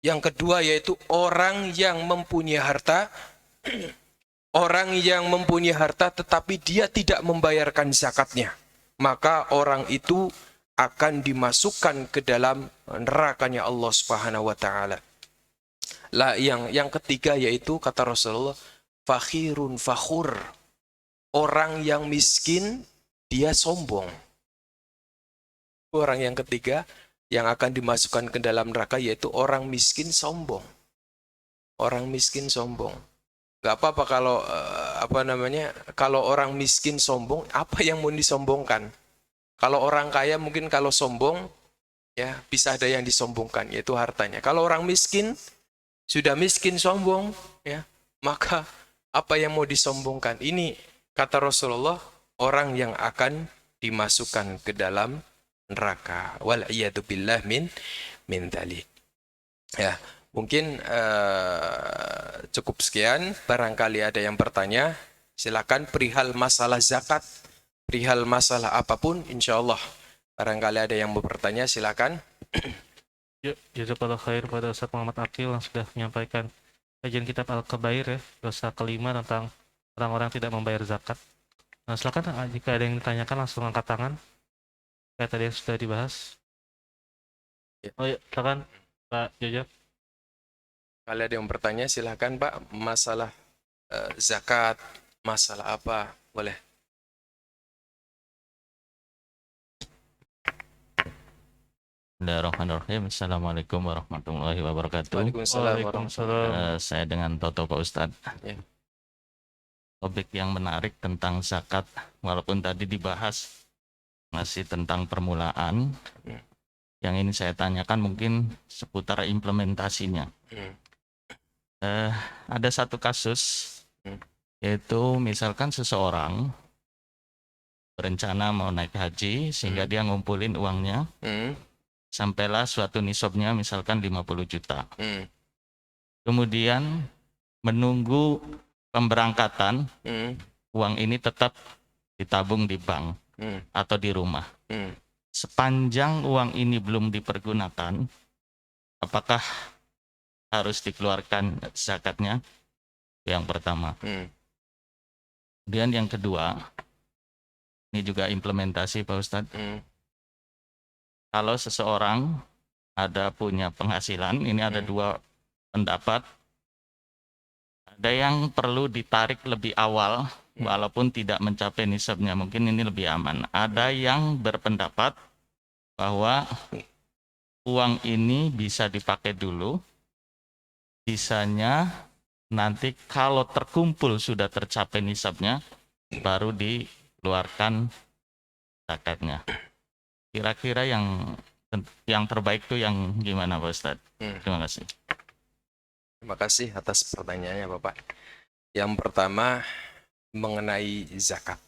Yang kedua yaitu orang yang mempunyai harta, orang yang mempunyai harta tetapi dia tidak membayarkan zakatnya. Maka orang itu akan dimasukkan ke dalam nerakanya Allah Subhanahu wa taala. Lah yang ketiga yaitu kata Rasulullah, fakhirun fakhur. Orang yang miskin dia sombong. Orang yang ketiga yang akan dimasukkan ke dalam neraka yaitu orang miskin sombong. Orang miskin sombong. Gak apa-apa kalau kalau orang miskin sombong, apa yang mau disombongkan? Kalau orang kaya mungkin kalau sombong ya bisa ada yang disombongkan, yaitu hartanya. Kalau orang miskin sudah miskin sombong, ya, maka apa yang mau disombongkan? Ini kata Rasulullah, orang yang akan dimasukkan ke dalam neraka. Wal iyadu billah min dzalik. Ya, mungkin cukup sekian. Barangkali ada yang bertanya, silakan perihal masalah zakat, perihal masalah apapun, insyaallah. Barangkali ada yang mau bertanya, silakan. Ya, jazakallah khair pada Ustaz Muhammad Akil yang sudah menyampaikan kajian kitab Al-Kabair ya, dosa kelima tentang orang-orang tidak membayar zakat. Nah, silakan jika ada yang ditanyakan langsung angkat tangan. Kayak tadi yang sudah dibahas. Ya. Oh ya, silakan Pak Jojo. Kalau ada yang bertanya, silakan Pak. Masalah zakat, masalah apa, boleh. Bismillahirrahmanirrahim. Assalamualaikum warahmatullahi wabarakatuh. Waalaikumsalam. Saya dengan Toto Pak Ustadz. Ya. Topik yang menarik tentang zakat, walaupun tadi dibahas masih tentang permulaan. Yang ini saya tanyakan mungkin seputar implementasinya. Ada satu kasus, yaitu misalkan seseorang berencana mau naik haji sehingga dia ngumpulin uangnya. Sampailah suatu nisabnya misalkan 50 juta. Kemudian menunggu pemberangkatan, Hmm. uang ini tetap ditabung di bank Hmm. atau di rumah. Hmm. Sepanjang uang ini belum dipergunakan, apakah harus dikeluarkan zakatnya? Yang pertama. Hmm. Kemudian yang kedua, ini juga implementasi Pak Ustadz. Hmm. Kalau seseorang ada punya penghasilan, ini ada dua pendapat. Ada yang perlu ditarik lebih awal, walaupun tidak mencapai nisabnya. Mungkin ini lebih aman. Ada yang berpendapat bahwa uang ini bisa dipakai dulu, sisanya nanti kalau terkumpul sudah tercapai nisabnya, baru dikeluarkan zakatnya. Kira-kira yang terbaik tuh yang gimana Pak Ustadz? Terima kasih. Terima kasih atas pertanyaannya Bapak. Yang pertama mengenai zakat.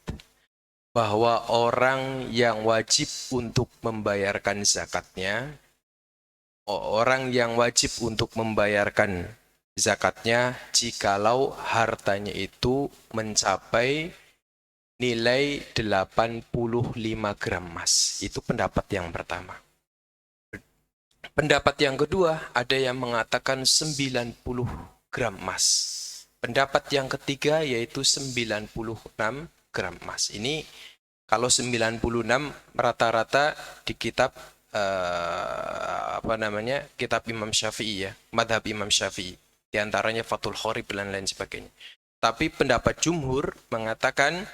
Bahwa orang yang wajib untuk membayarkan zakatnya, orang yang wajib untuk membayarkan zakatnya jikalau hartanya itu mencapai nilai 85 gram emas. Itu pendapat yang pertama. Pendapat yang kedua, ada yang mengatakan 90 gram emas. Pendapat yang ketiga yaitu 96 gram emas. Ini kalau 96 rata-rata di kitab kitab Imam Syafi'i ya, madhab Imam Syafi'i. Di antaranya Fathul Qorib dan lain sebagainya. Tapi pendapat jumhur mengatakan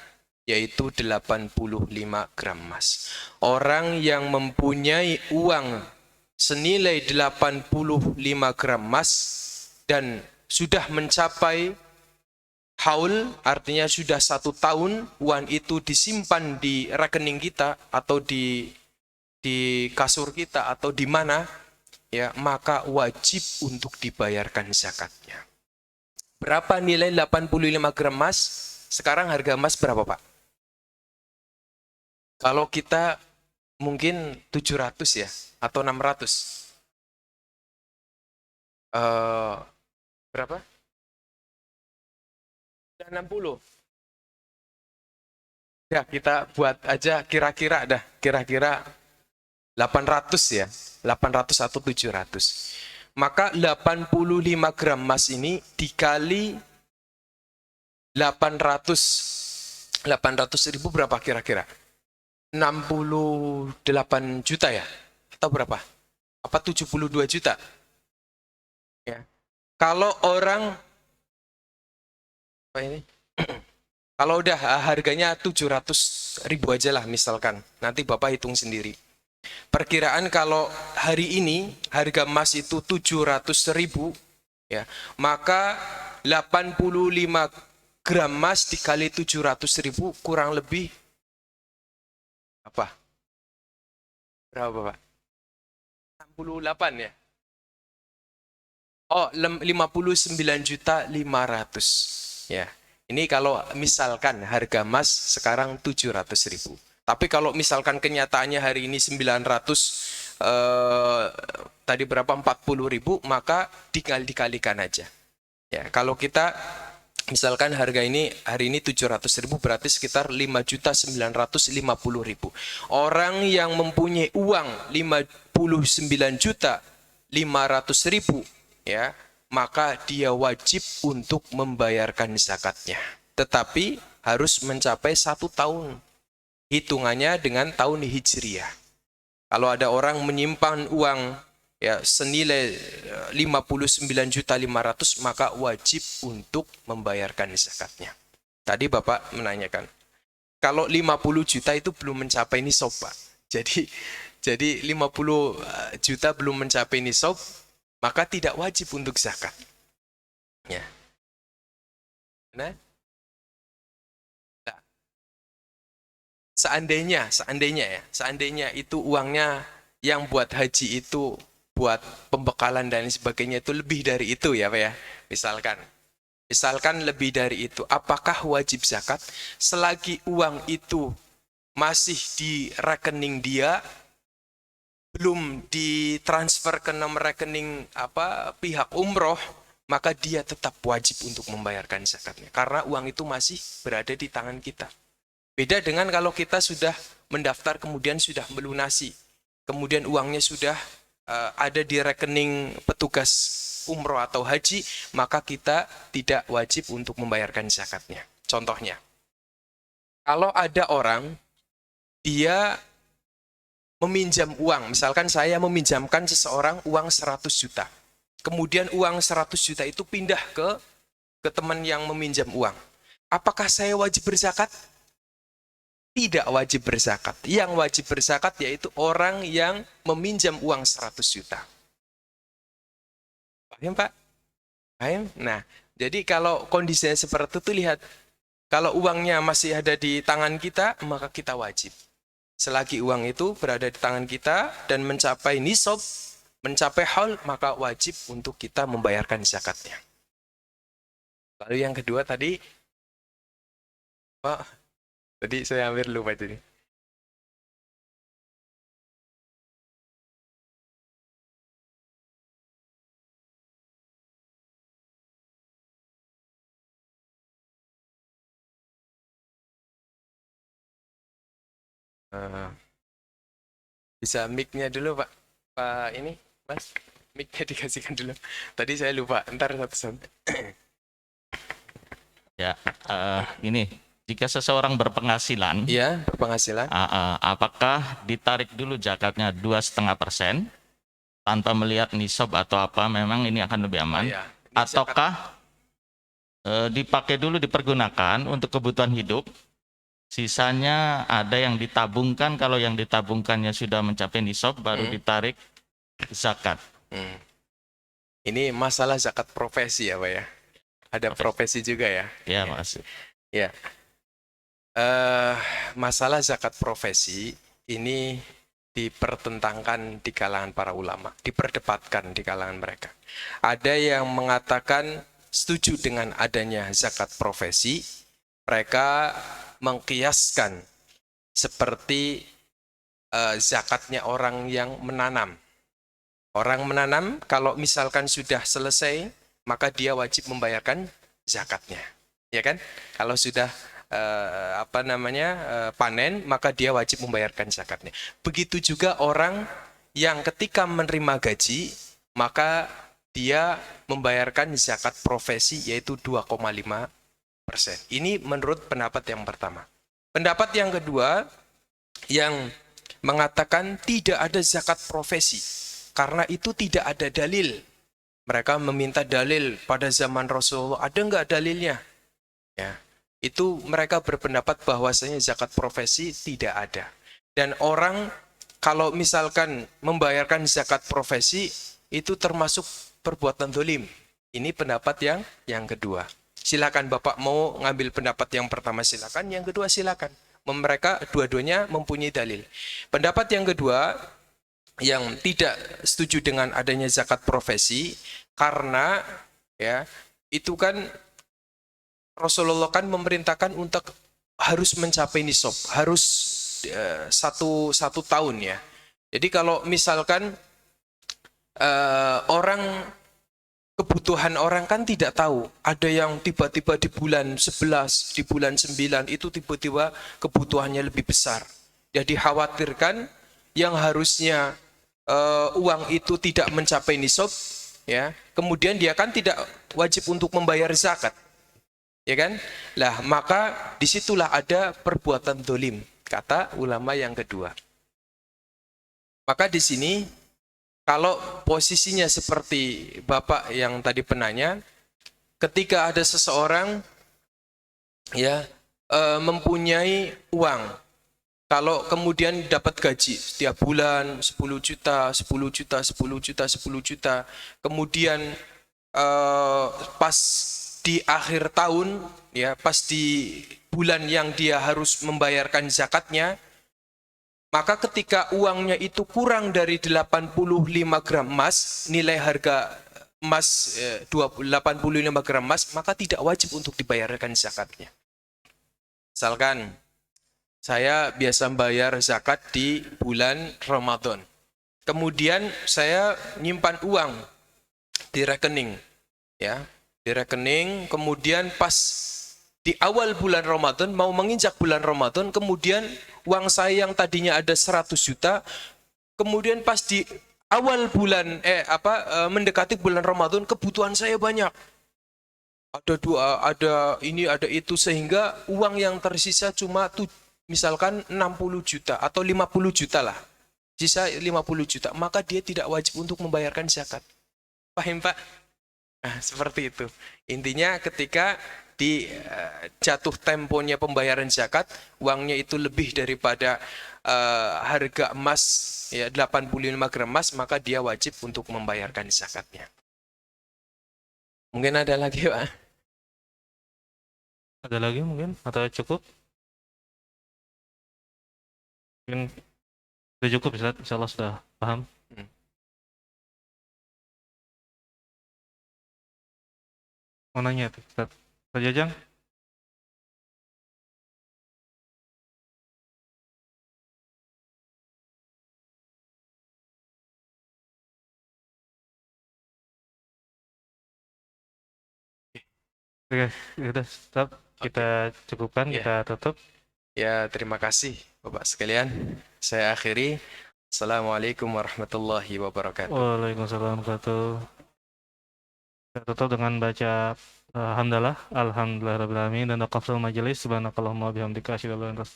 yaitu 85 gram emas. Orang yang mempunyai uang senilai 85 gram emas dan sudah mencapai haul, artinya sudah 1 tahun uang itu disimpan di rekening kita atau di kasur kita atau di mana, ya, maka wajib untuk dibayarkan zakatnya. Berapa nilai 85 gram emas? Sekarang harga emas berapa Pak? Kalau kita mungkin 700 ya, atau 600. Berapa? 60. Ya, kita buat aja kira-kira 800 ya. 800 atau 700. Maka 85 gram emas ini dikali 800 ribu berapa kira-kira? 68 juta ya? Atau berapa? Apa 72 juta? Ya. Kalau orang apa ini? Kalau udah harganya 700 ribu aja lah misalkan. Nanti Bapak hitung sendiri. Perkiraan kalau hari ini harga emas itu 700 ribu, ya, maka 85 gram emas dikali 700 ribu kurang lebih apa? Berapa Pak? 68 ya? Oh, 59.500.000. Ya. Ini kalau misalkan harga emas sekarang 700 ribu. Tapi kalau misalkan kenyataannya hari ini 900, tadi berapa 40 ribu, maka dikalikan aja. Ya, kalau kita misalkan harga ini hari ini 700 ribu berarti sekitar 5.950.000. Orang yang mempunyai uang 59.500.000, ya, maka dia wajib untuk membayarkan zakatnya. Tetapi harus mencapai 1 tahun. Hitungannya dengan tahun Hijriah. Kalau ada orang menyimpan uang ya senilai 59.500.000, maka wajib untuk membayarkan zakatnya. Tadi Bapak menanyakan, kalau 50 juta itu belum mencapai nisab, Pak. Jadi 50 juta belum mencapai nisab, maka tidak wajib untuk zakat. Ya. Nah, seandainya itu uangnya yang buat haji itu buat pembekalan dan sebagainya itu lebih dari itu ya Pak ya. Misalkan lebih dari itu, apakah wajib zakat? Selagi uang itu masih di rekening dia, belum ditransfer ke nomor rekening pihak umroh, maka dia tetap wajib untuk membayarkan zakatnya. Karena uang itu masih berada di tangan kita. Beda dengan kalau kita sudah mendaftar kemudian sudah melunasi. Kemudian uangnya sudah ada di rekening petugas umroh atau haji, maka kita tidak wajib untuk membayarkan zakatnya. Contohnya, kalau ada orang, dia meminjam uang, misalkan saya meminjamkan seseorang uang 100 juta. Kemudian uang 100 juta itu pindah ke teman yang meminjam uang. Apakah saya wajib berzakat? Tidak wajib berzakat. Yang wajib berzakat yaitu orang yang meminjam uang 100 juta. Paham, Pak? Paham? Nah, jadi kalau kondisinya seperti itu, lihat. Kalau uangnya masih ada di tangan kita, maka kita wajib. Selagi uang itu berada di tangan kita dan mencapai nisab, mencapai haul, maka wajib untuk kita membayarkan zakatnya. Lalu yang kedua tadi, Pak, tadi saya hampir lupa tadi. Bisa mic-nya dulu, Pak. Pak ini, Mas, mic-nya dikasihkan dulu. Tadi saya lupa, ntar satu-satu. Ya, ini jika seseorang berpenghasilan, Iya, penghasilan. apakah ditarik dulu zakatnya 2,5% tanpa melihat nisab atau apa? Memang ini akan lebih aman. Iya. Ataukah dipakai dulu, dipergunakan untuk kebutuhan hidup? Sisanya ada yang ditabungkan, kalau yang ditabungkannya sudah mencapai nisab baru ditarik zakat. Ini masalah zakat profesi ya, Pak ya. Ada profesi juga ya. Ya, makasih. Ya. Masalah zakat profesi ini dipertentangkan di kalangan para ulama, diperdebatkan di kalangan mereka. Ada yang mengatakan setuju dengan adanya zakat profesi, mereka mengkiaskan seperti zakatnya orang yang menanam. Orang menanam kalau misalkan sudah selesai, maka dia wajib membayarkan zakatnya. Ya kan? Kalau sudah panen, maka dia wajib membayarkan zakatnya. Begitu juga orang yang ketika menerima gaji, maka dia membayarkan zakat profesi yaitu 2,5%. Ini menurut pendapat yang pertama. Pendapat yang kedua yang mengatakan tidak ada zakat profesi karena itu tidak ada dalil. Mereka meminta dalil pada zaman Rasulullah. Ada nggak dalilnya? Ya, itu mereka berpendapat bahwasanya zakat profesi tidak ada. Dan orang kalau misalkan membayarkan zakat profesi itu termasuk perbuatan zalim. Ini pendapat yang kedua. Silakan Bapak mau ngambil pendapat yang pertama, silakan. Yang kedua silakan. Mereka dua-duanya mempunyai dalil. Pendapat yang kedua yang tidak setuju dengan adanya zakat profesi karena ya itu kan Rasulullah kan memerintahkan untuk harus mencapai nisab, harus satu tahun ya. Jadi kalau misalkan kebutuhan orang kan tidak tahu. Ada yang tiba-tiba di bulan 11, di bulan 9 itu tiba-tiba kebutuhannya lebih besar. Jadi khawatirkan yang harusnya uang itu tidak mencapai nisab, ya. Kemudian dia kan tidak wajib untuk membayar zakat. Ya kan? Lah, maka disitulah ada perbuatan dolim, kata ulama yang kedua. Maka di sini kalau posisinya seperti Bapak yang tadi penanya, ketika ada seseorang ya mempunyai uang, kalau kemudian dapat gaji setiap bulan 10 juta, 10 juta, 10 juta, 10 juta, kemudian pas di akhir tahun, ya pas di bulan yang dia harus membayarkan zakatnya, maka ketika uangnya itu kurang dari 85 gram emas, nilai harga emas 85 gram emas, maka tidak wajib untuk dibayarkan zakatnya. Misalkan, saya biasa bayar zakat di bulan Ramadan. Kemudian saya nyimpan uang di rekening. ya, di rekening, kemudian pas di awal bulan Ramadan, mau menginjak bulan Ramadan, kemudian uang saya yang tadinya ada 100 juta, kemudian pas di awal bulan, mendekati bulan Ramadan, kebutuhan saya banyak. Ada dua, ada ini, ada itu, sehingga uang yang tersisa cuma misalkan 60 juta atau 50 juta lah. Sisa 50 juta, maka dia tidak wajib untuk membayarkan zakat. Paham, Pak? Nah, seperti itu. Intinya ketika di jatuh temponya pembayaran zakat, uangnya itu lebih daripada harga emas, ya 85 gram emas, maka dia wajib untuk membayarkan zakatnya. Mungkin ada lagi, Pak? Ada lagi mungkin atau cukup? Mungkin sudah cukup, Ustaz. Insyaallah sudah paham. Mau nanya tuh, Ustaz. Ustaz Jajang? Oke, udah stop. Kita cukupkan, Ya. kita tutup. Ya, terima kasih Bapak sekalian. Saya akhiri. Assalamualaikum warahmatullahi wabarakatuh. Waalaikumsalam warahmatullahi wabarakatuh. Kita tutup dengan baca alhamdulillah, alhamdulillahirabbil alamin, dan waqaful majelis subhanakallahumma bihamdika asyhadu an la ilaha illa anta.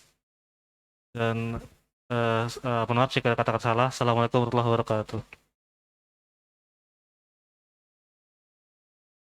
Dan mohon maaf jika ada kata-kata salah. Assalamualaikum warahmatullahi wabarakatuh.